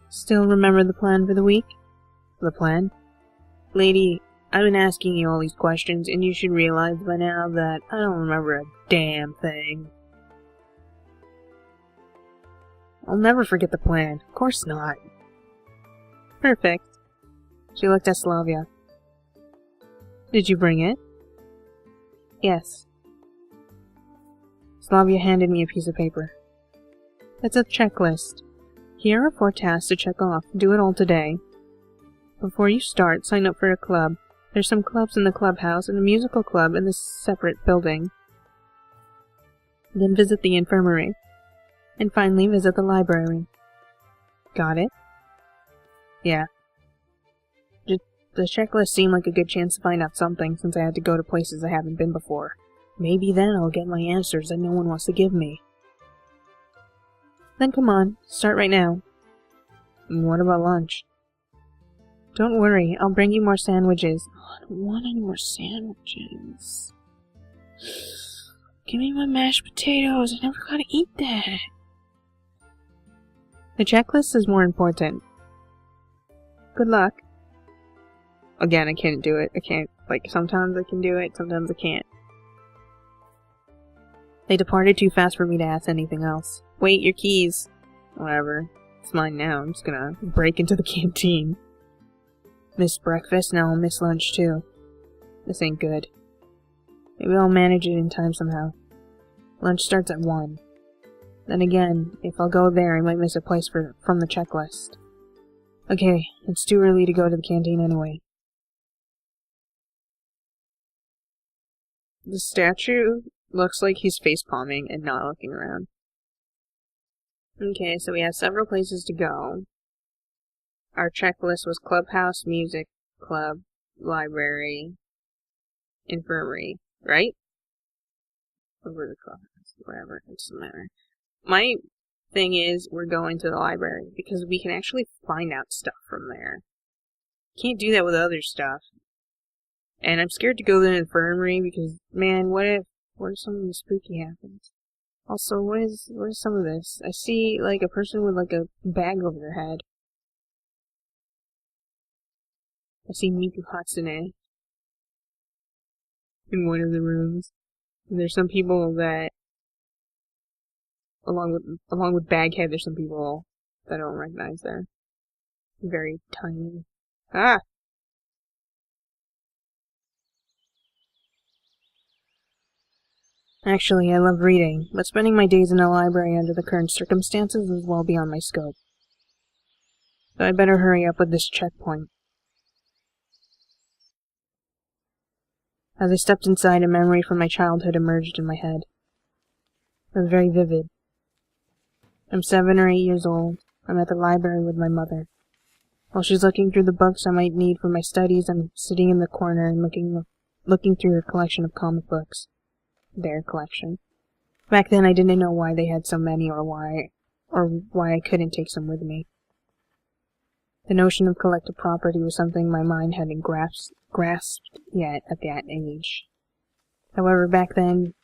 Still remember the plan for the week? The plan? Lady, I've been asking you all these questions, and you should realize by now that I don't remember a damn thing. I'll never forget the plan. Of course not. Perfect. She looked at Slavia. Did you bring it? Yes. Slavia handed me a piece of paper. It's a checklist. Here are 4 tasks to check off. Do it all today. Before you start, sign up for a club. There's some clubs in the clubhouse and a musical club in this separate building. Then visit the infirmary. And finally, visit the library. Got it? Yeah. The checklist seemed like a good chance to find out something, since I had to go to places I haven't been before. Maybe then I'll get my answers that no one wants to give me. Then come on, start right now. And what about lunch? Don't worry, I'll bring you more sandwiches. Oh, I don't want any more sandwiches. Give me my mashed potatoes, I never gotta eat that. The checklist is more important. Good luck. Again, I can't do it. I can't, sometimes I can do it, sometimes I can't. They departed too fast for me to ask anything else. Wait, your keys. Whatever. It's mine now. I'm just gonna break into the canteen. Missed breakfast, now I'll miss lunch too. This ain't good. Maybe I'll manage it in time somehow. Lunch starts at 1. Then again, if I'll go there, I might miss a place from the checklist. Okay, it's too early to go to the canteen anyway. The statue looks like he's face-palming and not looking around. Okay, so we have several places to go. Our checklist was clubhouse, music, club, library, infirmary, right? Over the clubhouse, whatever, it doesn't matter. My thing is, we're going to the library, because we can actually find out stuff from there. Can't do that with other stuff. And I'm scared to go to the infirmary, because, man, what if something spooky happens? Also, what is some of this? I see, a person with, a bag over their head. I see Miku Hatsune in one of the rooms. And there's some people that, along with Baghead, there's some people that I don't recognize there. Very tiny. Ah! Actually, I love reading, but spending my days in a library under the current circumstances is well beyond my scope. So I'd better hurry up with this checkpoint. As I stepped inside, a memory from my childhood emerged in my head. It was very vivid. I'm 7 or 8 years old. I'm at the library with my mother. While she's looking through the books I might need for my studies, I'm sitting in the corner and looking through her collection of comic books. Their collection. Back then I didn't know why they had so many or why I couldn't take some with me. The notion of collective property was something my mind hadn't grasped yet at that age. However, back then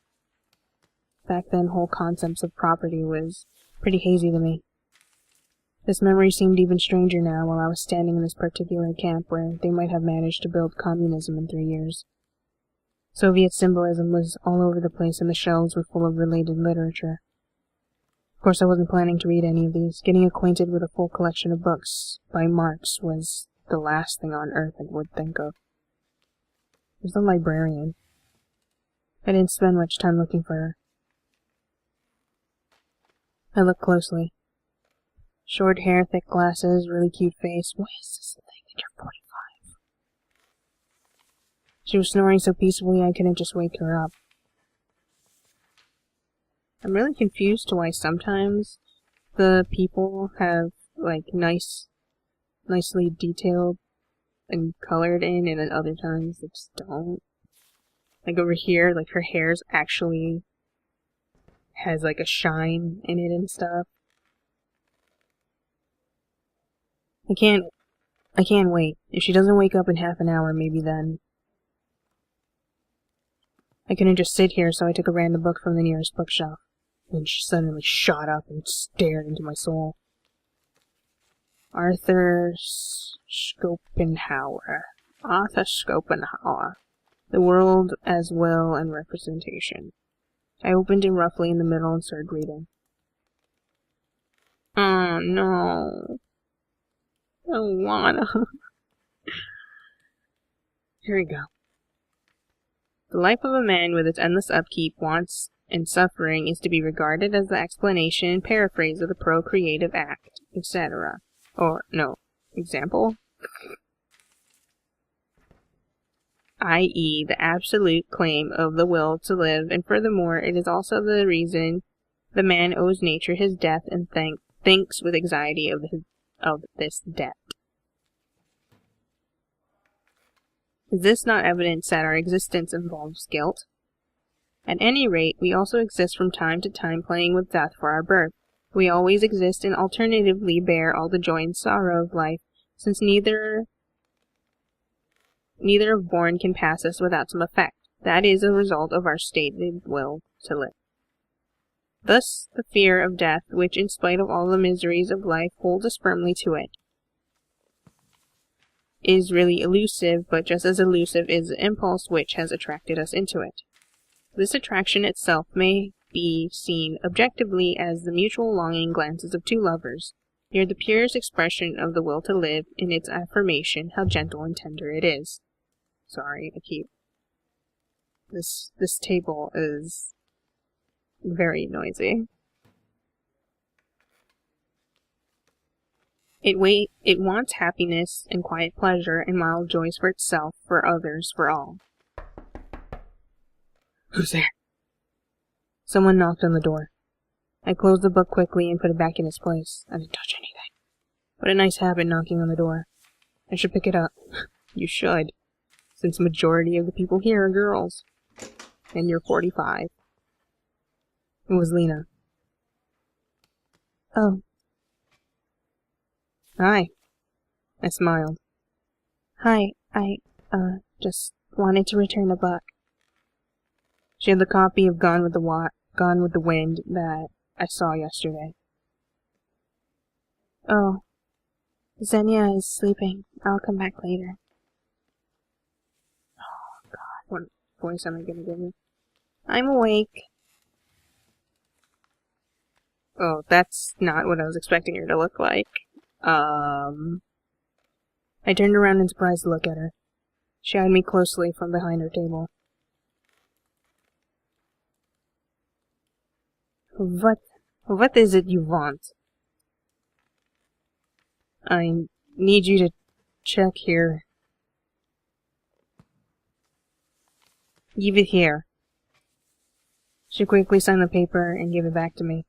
whole concepts of property was pretty hazy to me. This memory seemed even stranger now while I was standing in this particular camp where they might have managed to build communism in 3 years. Soviet symbolism was all over the place and the shelves were full of related literature. Of course, I wasn't planning to read any of these. Getting acquainted with a full collection of books by Marx was the last thing on earth I would think of. There's the librarian. I didn't spend much time looking for her. I looked closely. Short hair, thick glasses, really cute face. Why is this a thing that you're 45? She was snoring so peacefully I couldn't just wake her up. I'm really confused to why sometimes the people have, nicely detailed and colored in, and then other times they just don't. Over here, her hair's actually has, a shine in it and stuff. I can't wait. If she doesn't wake up in half an hour, maybe then. I couldn't just sit here, so I took a random book from the nearest bookshelf. Then she suddenly shot up and stared into my soul. Arthur Schopenhauer. The World as Will and Representation. I opened it roughly in the middle and started reading. Oh no. I don't wanna. Here we go. The life of a man with its endless upkeep, wants, and suffering is to be regarded as the explanation and paraphrase of the procreative act, etc. Or, no, example? i.e., the absolute claim of the will to live, and furthermore, it is also the reason the man owes nature his death and thinks with anxiety of this death. Is this not evidence that our existence involves guilt? At any rate, we also exist from time to time playing with death for our birth. We always exist and alternatively bear all the joy and sorrow of life, since neither of born can pass us without some effect. That is a result of our stated will to live. Thus, the fear of death, which in spite of all the miseries of life holds us firmly to it, is really elusive, but just as elusive is the impulse which has attracted us into it. This attraction itself may be seen objectively as the mutual longing glances of two lovers. They are the purest expression of the will to live in its affirmation how gentle and tender it is. Sorry, I keep... This table is very noisy. It wants happiness and quiet pleasure and mild joys for itself, for others, for all. Who's there? Someone knocked on the door. I closed the book quickly and put it back in its place. I didn't touch anything. What a nice habit, knocking on the door. I should pick it up. You should, since the majority of the people here are girls. And you're 45. It was Lena. Oh. Hi. I smiled. Hi, I, just wanted to return a book. She had the copy of Gone with the Wind that I saw yesterday. Oh. Xenia is sleeping. I'll come back later. Oh, God. What voice am I gonna give you? I'm awake. Oh, that's not what I was expecting her to look like. I turned around in surprise to look at her. She eyed me closely from behind her table. What is it you want? I need you to check here. Give it here. She quickly signed the paper and gave it back to me.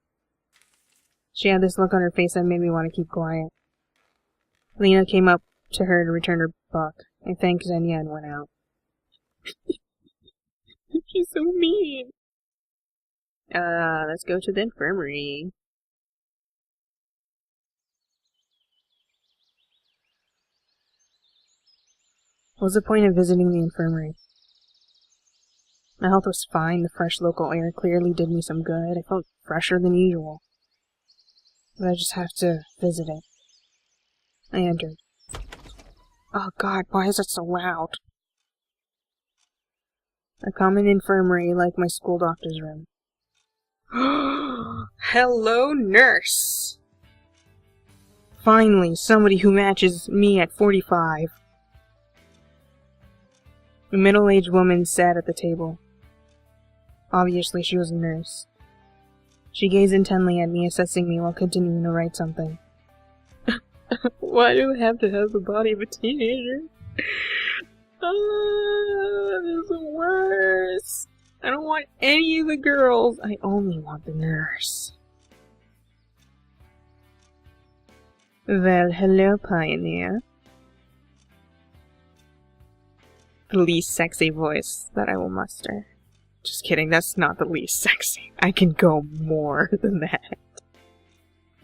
She had this look on her face that made me want to keep quiet. Lena came up to her to return her book. I thanked Xenia and went out. She's so mean. Let's go to the infirmary. What was the point of visiting the infirmary? My health was fine. The fresh local air clearly did me some good. I felt fresher than usual. But I just have to visit it. I entered. Oh God, why is it so loud? A common infirmary like my school doctor's room. Hello, nurse! Finally, somebody who matches me at 45. A middle-aged woman sat at the table. Obviously, she was a nurse. She gazed intently at me, assessing me while continuing to write something. Why do I have to have the body of a teenager? This is the worst. I don't want any of the girls. I only want the nurse. Well, hello, Pioneer. The least sexy voice that I will muster. Just kidding, that's not the least sexy. I can go more than that.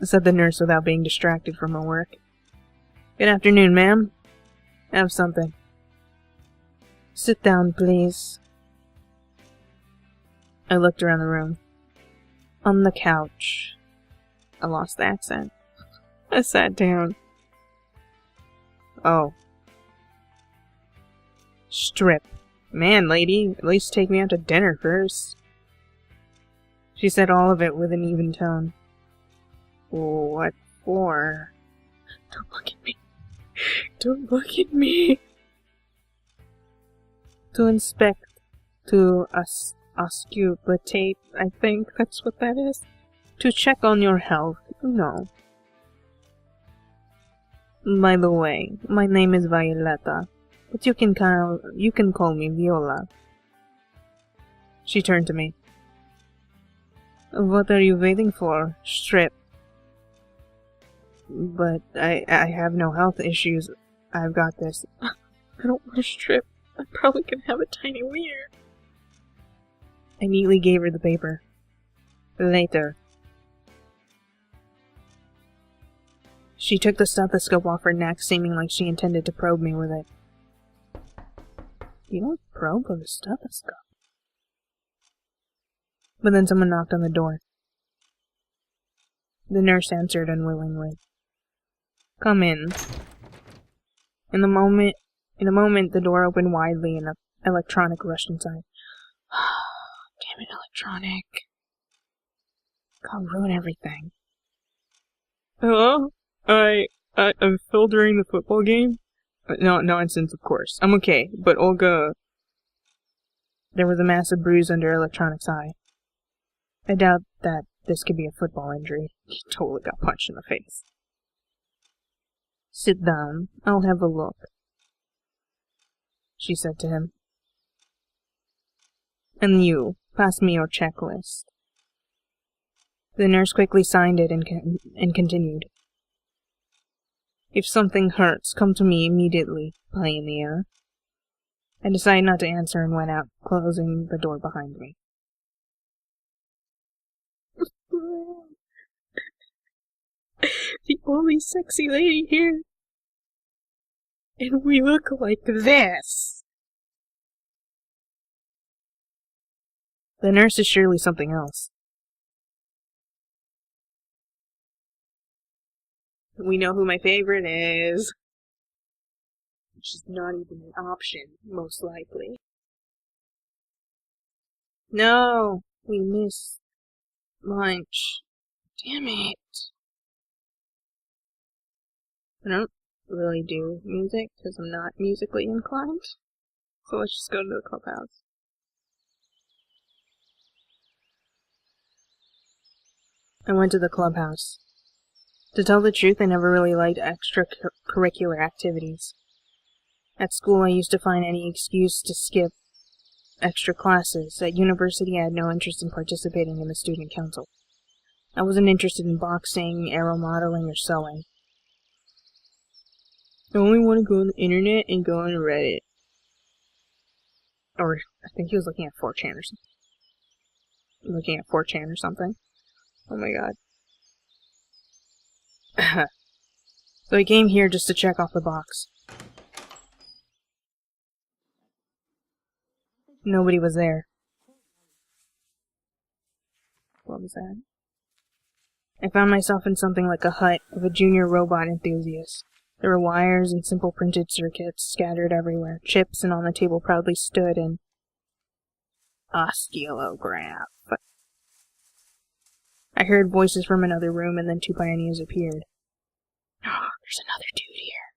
Said the nurse without being distracted from her work. Good afternoon, ma'am. Have something. Sit down, please. I looked around the room. On the couch. I lost the accent. I sat down. Oh. Strip. Man, lady, at least take me out to dinner first. She said all of it with an even tone. What for? Don't look at me. Don't look at me. To inspect. To auscultate, I think that's what that is. To check on your health, no. By the way, my name is Violetta, but you can call me Viola. She turned to me. What are you waiting for? Strip. But I have no health issues. I've got this. I don't want to strip. I'm probably gonna have a tiny wiener. I neatly gave her the paper. Later. She took the stethoscope off her neck, seeming like she intended to probe me with it. You don't probe with a stethoscope. But then someone knocked on the door. The nurse answered unwillingly. Come in. In a moment, the door opened widely and Electronik rushed inside. Damn it, Electronik. God, ruin everything. Hello? I'm Phil during the football game? No, nonsense, of course. I'm okay, but Olga... There was a massive bruise under Electronik's eye. I doubt that this could be a football injury. He totally got punched in the face. Sit down. I'll have a look, she said to him. And you, pass me your checklist. The nurse quickly signed it and continued. If something hurts, come to me immediately, pioneer. I decided not to answer and went out, closing the door behind me. The only sexy lady here. And we look like this. The nurse is surely something else. We know who my favorite is. Which is not even an option, most likely. No, we missed lunch. Damn it. I don't really do music because I'm not musically inclined. So let's just go to the clubhouse. I went to the clubhouse. To tell the truth, I never really liked extracurricular activities. At school, I used to find any excuse to skip extra classes. At university, I had no interest in participating in the student council. I wasn't interested in boxing, aero modeling, or sewing. I only want to go on the internet and go on Reddit. Or, I think he was looking at 4chan or something. Oh my god. So I came here just to check off the box. Nobody was there. What was that? I found myself in something like a hut of a junior robot enthusiast. There were wires and simple printed circuits scattered everywhere. Chips and on the table proudly stood an oscillograph. I heard voices from another room and then two pioneers appeared. Oh, there's another dude here.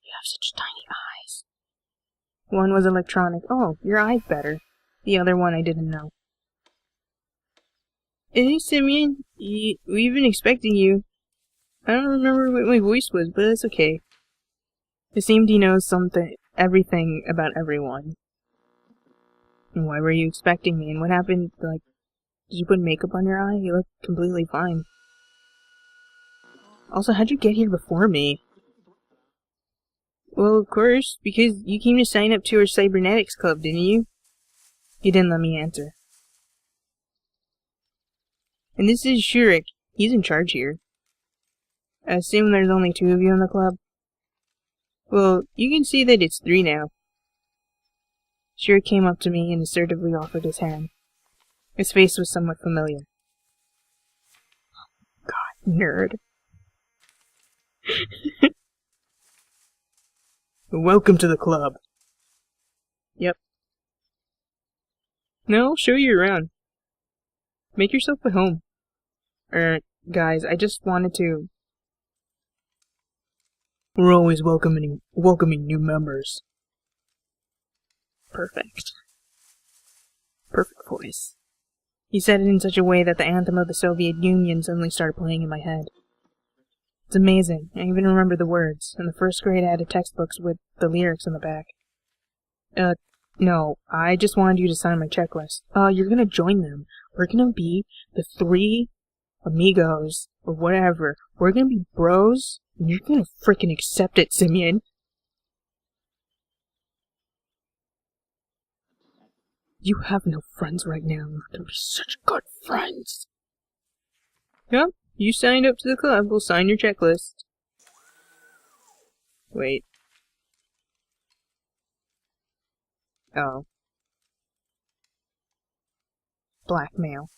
You have such tiny eyes. One was Electronik. Oh, your eye's better. The other one I didn't know. Hey, Semyon, we've been expecting you. I don't remember what my voice was, but that's okay. It seemed he knows everything about everyone. And why were you expecting me, and what happened, like, did you put makeup on your eye? You look completely fine. Also, how'd you get here before me? Well, of course, because you came to sign up to our cybernetics club, didn't you? He didn't let me answer. And this is Shurik. He's in charge here. I assume there's only 2 of you in the club? Well, you can see that it's 3 now. Shurik came up to me and assertively offered his hand. His face was somewhat familiar. God, nerd. Welcome to the club. Yep. No, I'll show you around. Make yourself at home. Guys, I just wanted to... We're always welcoming new members. Perfect. perfect voice. He said it in such a way that the anthem of the Soviet Union suddenly started playing in my head. It's amazing. I even remember the words. In the first grade I had textbooks with the lyrics in the back. No, I just wanted you to sign my checklist. You're gonna join them. We're gonna be the 3 amigos, or whatever. We're gonna be bros, and you're gonna frickin' accept it, Semyon. You have no friends right now. You're gonna be such good friends. Yep, you signed up to the club. We'll sign your checklist. Wait. Oh. Blackmail.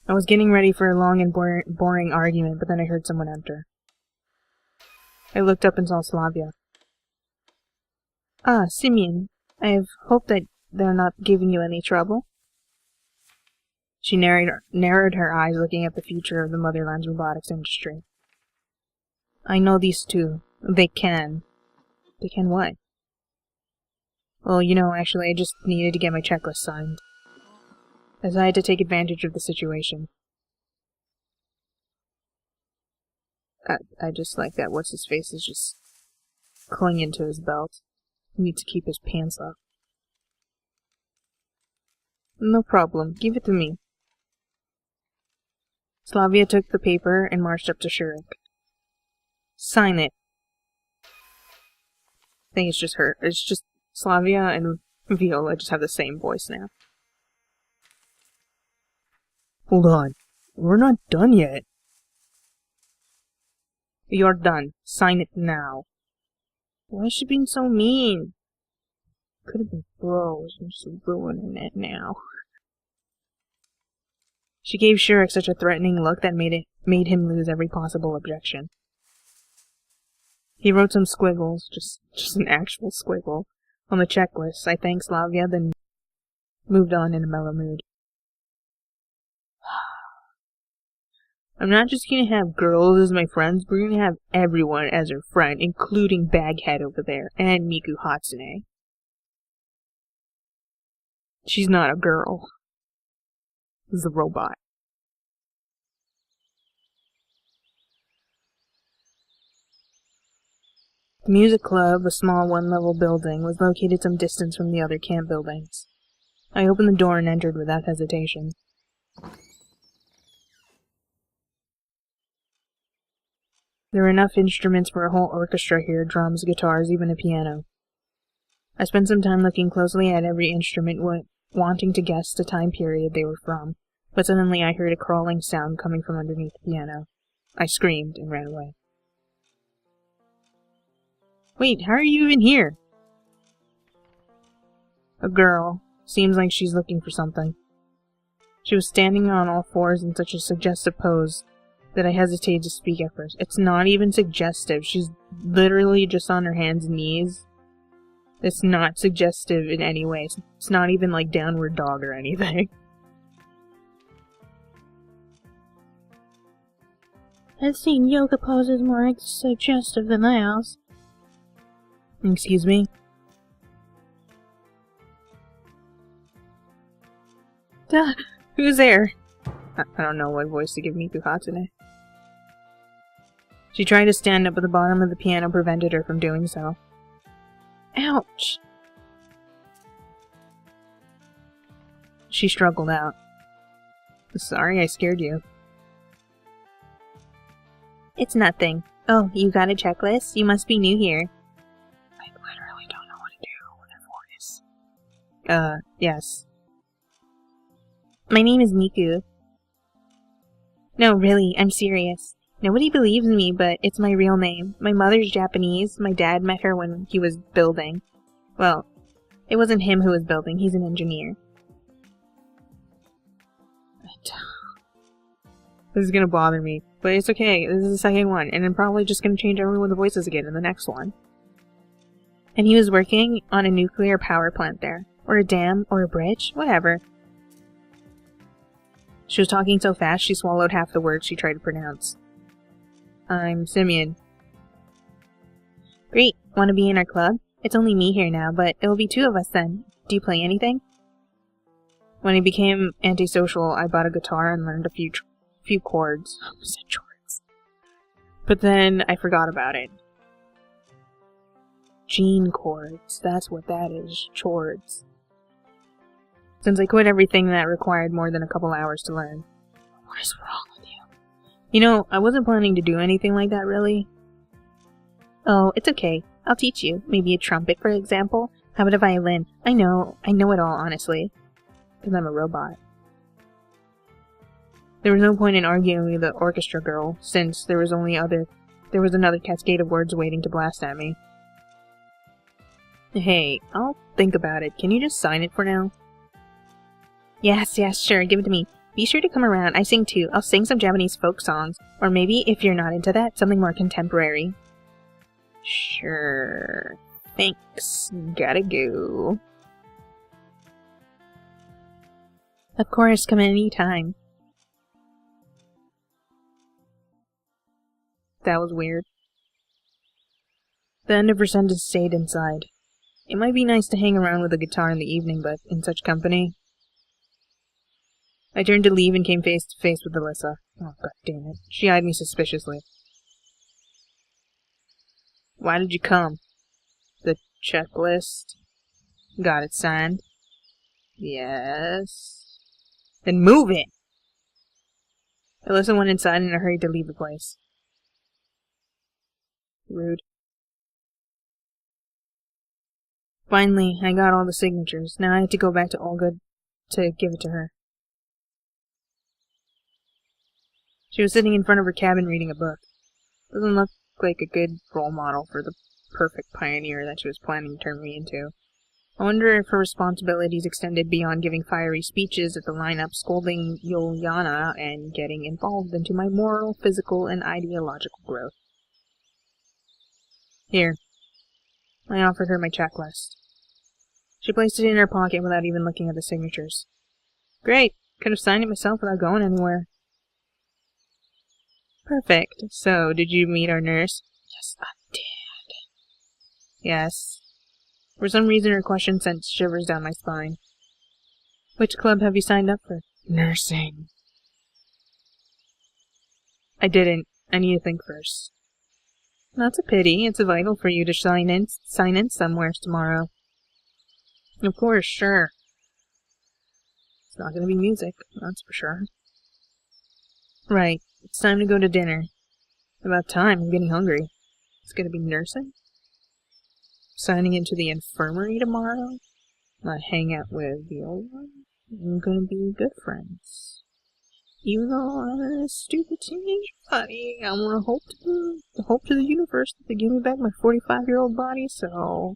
I was getting ready for a long and boring argument, but then I heard someone enter. I looked up and saw Slavia. Ah, Semyon. I've hoped that they're not giving you any trouble. She narrowed her eyes, looking at the future of the motherland's robotics industry. I know these two. They can. They can what? Well, actually, I just needed to get my checklist signed, as I had to take advantage of the situation. I just like that what's-his-face is just clinging to his belt. He needs to keep his pants up. No problem. Give it to me. Slavia took the paper and marched up to Shurik. Sign it. I think it's just her. It's just Slavia and Viola just have the same voice now. Hold on. We're not done yet. You're done. Sign it now. Why is she being so mean? Could have been bros. I'm just ruining it now. She gave Shurik such a threatening look that made him lose every possible objection. He wrote some squiggles, just an actual squiggle, on the checklist. I thanked Slavia, then moved on in a mellow mood. I'm not just gonna have girls as my friends, we're gonna have everyone as her friend, including Baghead over there, and Miku Hatsune. She's not a girl. This is a robot. The music club, a small one-level building, was located some distance from the other camp buildings. I opened the door and entered without hesitation. There were enough instruments for a whole orchestra here, drums, guitars, even a piano. I spent some time looking closely at every instrument, wanting to guess the time period they were from, but suddenly I heard a crawling sound coming from underneath the piano. I screamed and ran away. Wait, how are you even here? A girl. Seems like she's looking for something. She was standing on all fours in such a suggestive pose that I hesitated to speak at first. It's not even suggestive. She's literally just on her hands and knees. It's not suggestive in any way. It's not even like downward dog or anything. I've seen yoga poses more suggestive than those. Excuse me? Duh, who's there? I don't know what voice to give Miku Hatsune. She tried to stand up, but the bottom of the piano prevented her from doing so. Ouch! She struggled out. Sorry I scared you. It's nothing. Oh, you got a checklist? You must be new here. I literally don't know what to do with her voice. Yes. My name is Miku. No, really, I'm serious. Nobody believes me, but it's my real name. My mother's Japanese. My dad met her when he was building. Well, it wasn't him who was building. He's an engineer. This is gonna bother me, but it's okay. This is the second one, and I'm probably just gonna change everyone the voices again in the next one. And he was working on a nuclear power plant there. Or a dam, or a bridge, whatever. She was talking so fast she swallowed half the words she tried to pronounce. I'm Semyon. Great. Want to be in our club? It's only me here now, but it will be 2 of us then. Do you play anything? When I became antisocial, I bought a guitar and learned a few chords. I almost said chords. But then I forgot about it. Gene chords, that's what that is, chords. Since I quit everything that required more than a couple hours to learn. What is wrong with you? You know, I wasn't planning to do anything like that, really. Oh, it's okay. I'll teach you. Maybe a trumpet, for example. How about a violin? I know it all, honestly. Because I'm a robot. There was no point in arguing with the orchestra girl, since there was another cascade of words waiting to blast at me. Hey, I'll think about it. Can you just sign it for now? Yes, sure, give it to me. Be sure to come around. I sing too. I'll sing some Japanese folk songs. Or maybe, if you're not into that, something more contemporary. Sure. Thanks. Gotta go. Of course, come any time. That was weird. The end of her sentence stayed inside. It might be nice to hang around with a guitar in the evening, but in such company... I turned to leave and came face to face with Alyssa. Oh, god damn it. She eyed me suspiciously. Why did you come? The checklist. Got it signed. Yes. Then move it! Alyssa went inside in a hurry to leave the place. Rude. Finally, I got all the signatures. Now I had to go back to Olga to give it to her. She was sitting in front of her cabin reading a book. Doesn't look like a good role model for the perfect pioneer that she was planning to turn me into. I wonder if her responsibilities extended beyond giving fiery speeches at the lineup, scolding Ulyana, and getting involved into my moral, physical, and ideological growth. Here. I offered her my checklist. She placed it in her pocket without even looking at the signatures. Great! Could have signed it myself without going anywhere. Perfect. So, did you meet our nurse? Yes, I did. Yes. For some reason her question sent shivers down my spine. Which club have you signed up for? Nursing. I didn't. I need to think first. That's a pity. It's vital for you to sign in somewhere tomorrow. Of course, sure. It's not gonna be music, that's for sure. Right. It's time to go to dinner. About time, I'm getting hungry. It's gonna be nursing? Signing into the infirmary tomorrow? Not hang out with the old one? I'm gonna be good friends. Even though I'm a stupid teenage body, I wanna hope to the universe that they give me back my 45-year-old body, so...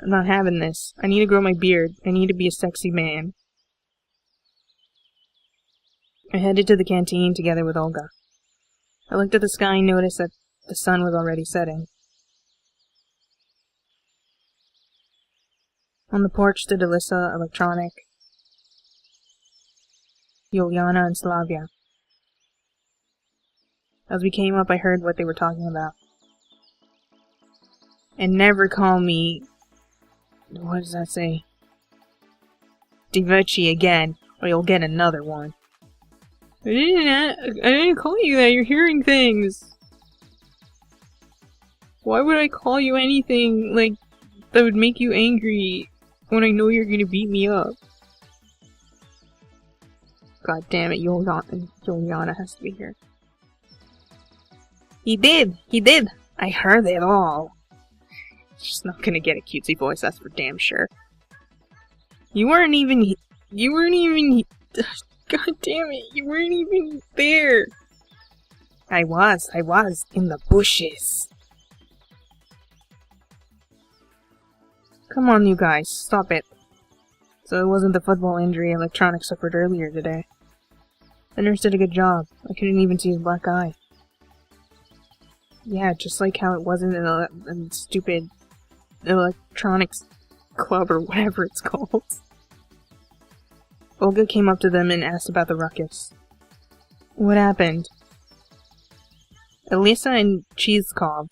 I'm not having this. I need to grow my beard. I need to be a sexy man. I headed to the canteen together with Olga. I looked at the sky and noticed that the sun was already setting. On the porch stood Alyssa, Electronik, Ulyana, and Slavia. As we came up, I heard what they were talking about. And never call me... What does that say? Divachi again, or you'll get another one. I didn't call you that, you're hearing things. Why would I call you anything, like, that would make you angry when I know you're gonna beat me up? God damn it, Ulyana has to be here. He did! I heard it all. She's not gonna get a cutesy voice, that's for damn sure. You weren't even, God damn it, you weren't even there! I was, in the bushes. Come on, you guys, stop it. So it wasn't the football injury Electronik suffered earlier today. The nurse did a good job. I couldn't even see his black eye. Yeah, just like how it wasn't in a stupid electronics club or whatever it's called. Olga came up to them and asked about the ruckus. What happened? Elisa and Cheesekov.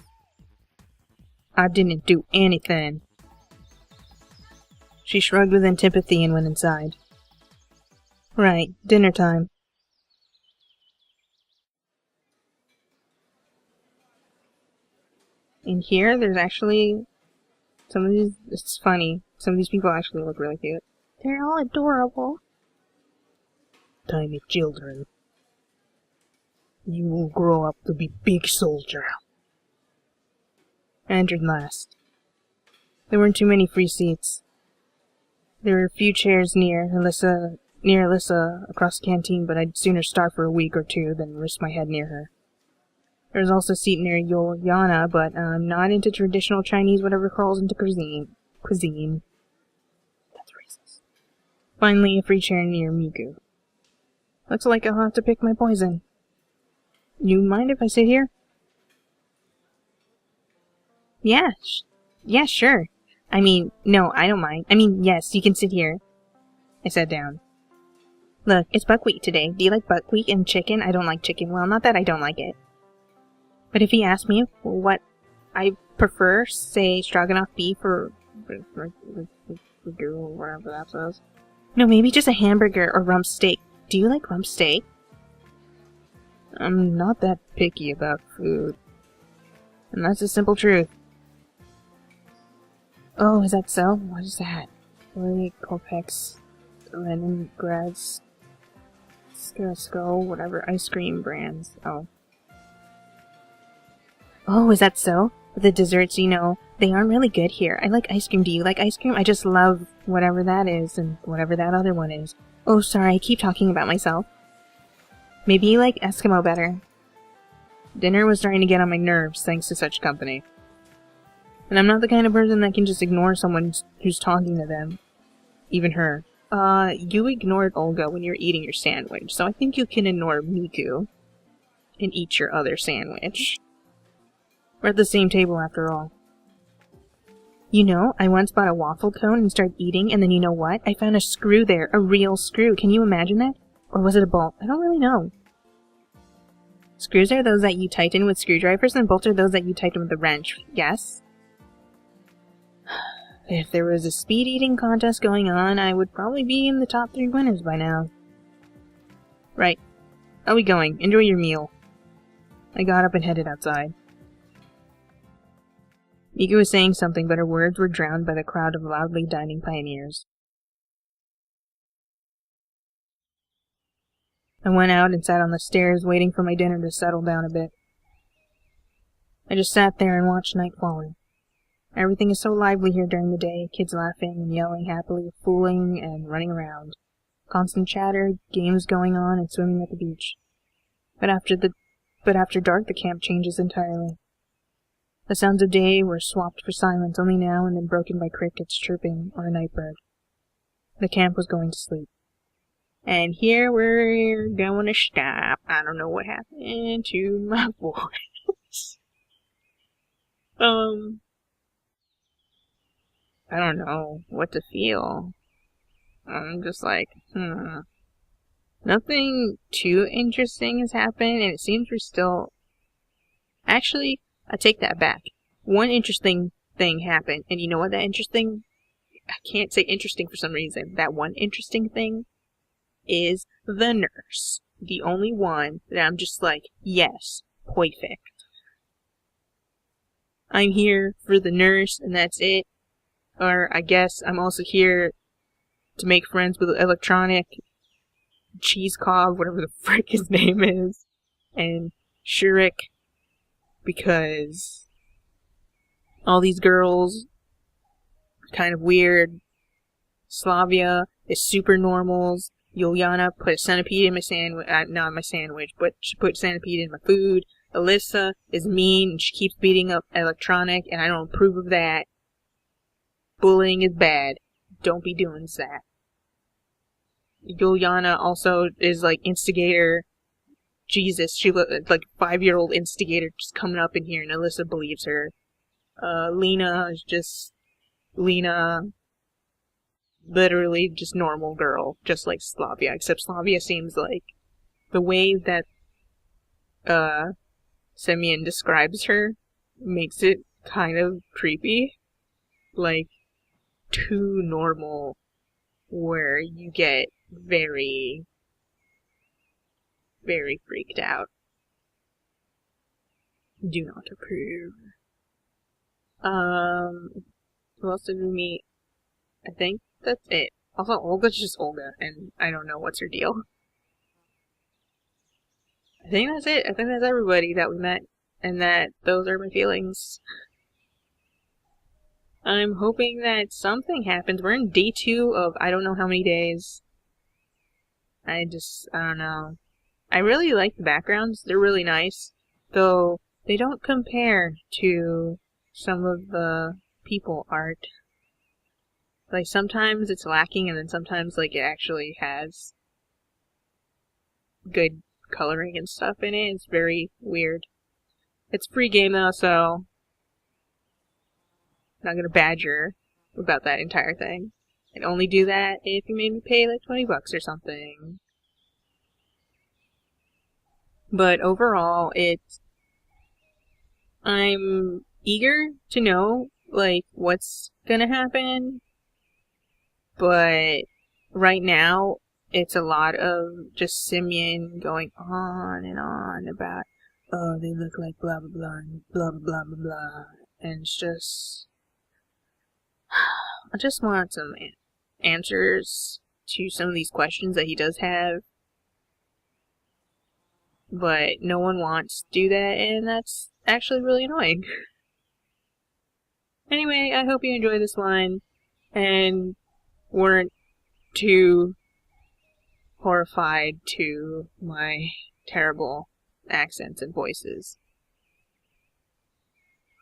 I didn't do anything. She shrugged with antipathy and went inside. Right, dinner time. In here, there's actually some of these. It's funny. Some of these people actually look really cute. They're all adorable. Tiny children. You will grow up to be big soldier. I entered last. There weren't too many free seats. There were a few chairs near Alyssa across the canteen, but I'd sooner starve for a week or two than risk my head near her. There was also a seat near Ulyana, but I'm not into traditional Chinese whatever crawls into cuisine. That's racist. Finally, a free chair near Miku. Looks like I'll have to pick my poison. You mind if I sit here? Yeah, sure. I mean, no, I don't mind. I mean, yes, you can sit here. I sat down. Look, it's buckwheat today. Do you like buckwheat and chicken? I don't like chicken. Well, not that I don't like it. But if he asked me what I prefer, say stroganoff beef or whatever that says. No, maybe just a hamburger or rump steak. Do you like rump steak? I'm not that picky about food. And that's the simple truth. Oh, is that so? What is that? Lily Kopex, Leningrad's, Skull, whatever, ice cream brands. Oh, is that so? The desserts, you know, they aren't really good here. I like ice cream. Do you like ice cream? I just love whatever that is and whatever that other one is. Oh, sorry, I keep talking about myself. Maybe you like Eskimo better. Dinner was starting to get on my nerves thanks to such company. And I'm not the kind of person that can just ignore someone who's talking to them. Even her. You ignored Olga when you were eating your sandwich, so I think you can ignore Miku and eat your other sandwich. We're at the same table after all. You know, I once bought a waffle cone and started eating, and then you know what? I found a screw there. A real screw. Can you imagine that? Or was it a bolt? I don't really know. Screws are those that you tighten with screwdrivers, and bolts are those that you tighten with a wrench. Yes? If there was a speed eating contest going on, I would probably be in the top 3 winners by now. Right. I'll be going. Enjoy your meal. I got up and headed outside. Miku was saying something, but her words were drowned by the crowd of loudly dining pioneers. I went out and sat on the stairs, waiting for my dinner to settle down a bit. I just sat there and watched night falling. Everything is so lively here during the day, kids laughing and yelling happily, fooling and running around. Constant chatter, games going on, and swimming at the beach. But after dark, the camp changes entirely. The sounds of day were swapped for silence, only now and then broken by crickets chirping or a night bird. The camp was going to sleep. And here we're going to stop. I don't know what happened to my voice. I don't know what to feel. I'm just like, Nothing too interesting has happened, and it seems we're still... Actually, I take that back. One interesting thing happened, and you know what that interesting... I can't say interesting for some reason. That one interesting thing is the nurse. The only one that I'm just like, yes, perfect. I'm here for the nurse, and that's it. Or I guess I'm also here to make friends with Electronik, Cheese Cobb, whatever the frick his name is, and Shurik, because all these girls are kind of weird. Slavia is super normals. Ulyana put a centipede in my sandwich, not my sandwich, but she put centipede in my food. Alyssa is mean and she keeps beating up Electronik, and I don't approve of that. Bullying is bad. Don't be doing that. Ulyana also is like instigator. Jesus, she looked like 5-year-old instigator just coming up in here, and Alyssa believes her. Lena is just Lena. Literally just normal girl, just like Slavia, except Slavia seems like the way that Semyon describes her makes it kind of creepy. Like, too normal where you get very, very freaked out. Do not approve. Who else did we meet? I think that's it. Also, Olga's just Olga, and I don't know what's her deal. I think that's it. I think that's everybody that we met, and that those are my feelings. I'm hoping that something happens. We're in day 2 of I don't know how many days. I don't know. I really like the backgrounds. They're really nice. Though, they don't compare to some of the people art. Like, sometimes it's lacking, and then sometimes, like, it actually has good coloring and stuff in it. It's very weird. It's a free game, though, so I'm not gonna badger about that entire thing. I'd only do that if you made me pay, like, $20 or something. But overall, I'm eager to know, like, what's gonna happen. But right now, it's a lot of just Semyon going on and on about, oh, they look like blah blah blah and blah blah blah blah blah. And it's just, I just want some answers to some of these questions that he does have. But no one wants to do that, and that's actually really annoying. Anyway, I hope you enjoyed this one, and weren't too horrified to my terrible accents and voices.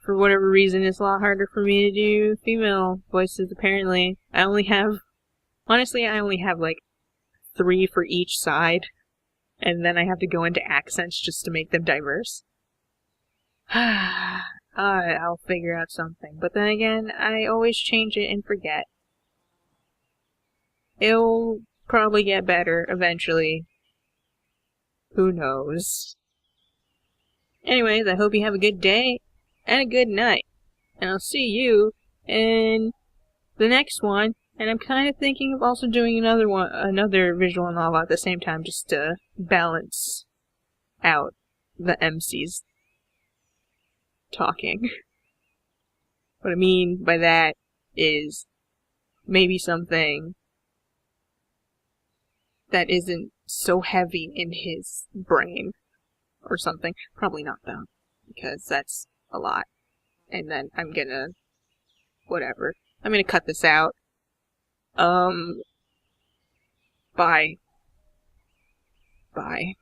For whatever reason, it's a lot harder for me to do female voices, apparently. I only have like 3 for each side, and then I have to go into accents just to make them diverse. I'll figure out something. But then again, I always change it and forget. It'll probably get better eventually. Who knows? Anyways, I hope you have a good day and a good night. And I'll see you in the next one. And I'm kind of thinking of also doing another visual novel at the same time, just to balance out the MCs talking. What I mean by that is maybe something that isn't so heavy in his brain or something. Probably not, though, because that's a lot. And then I'm gonna cut this out. Bye. Bye.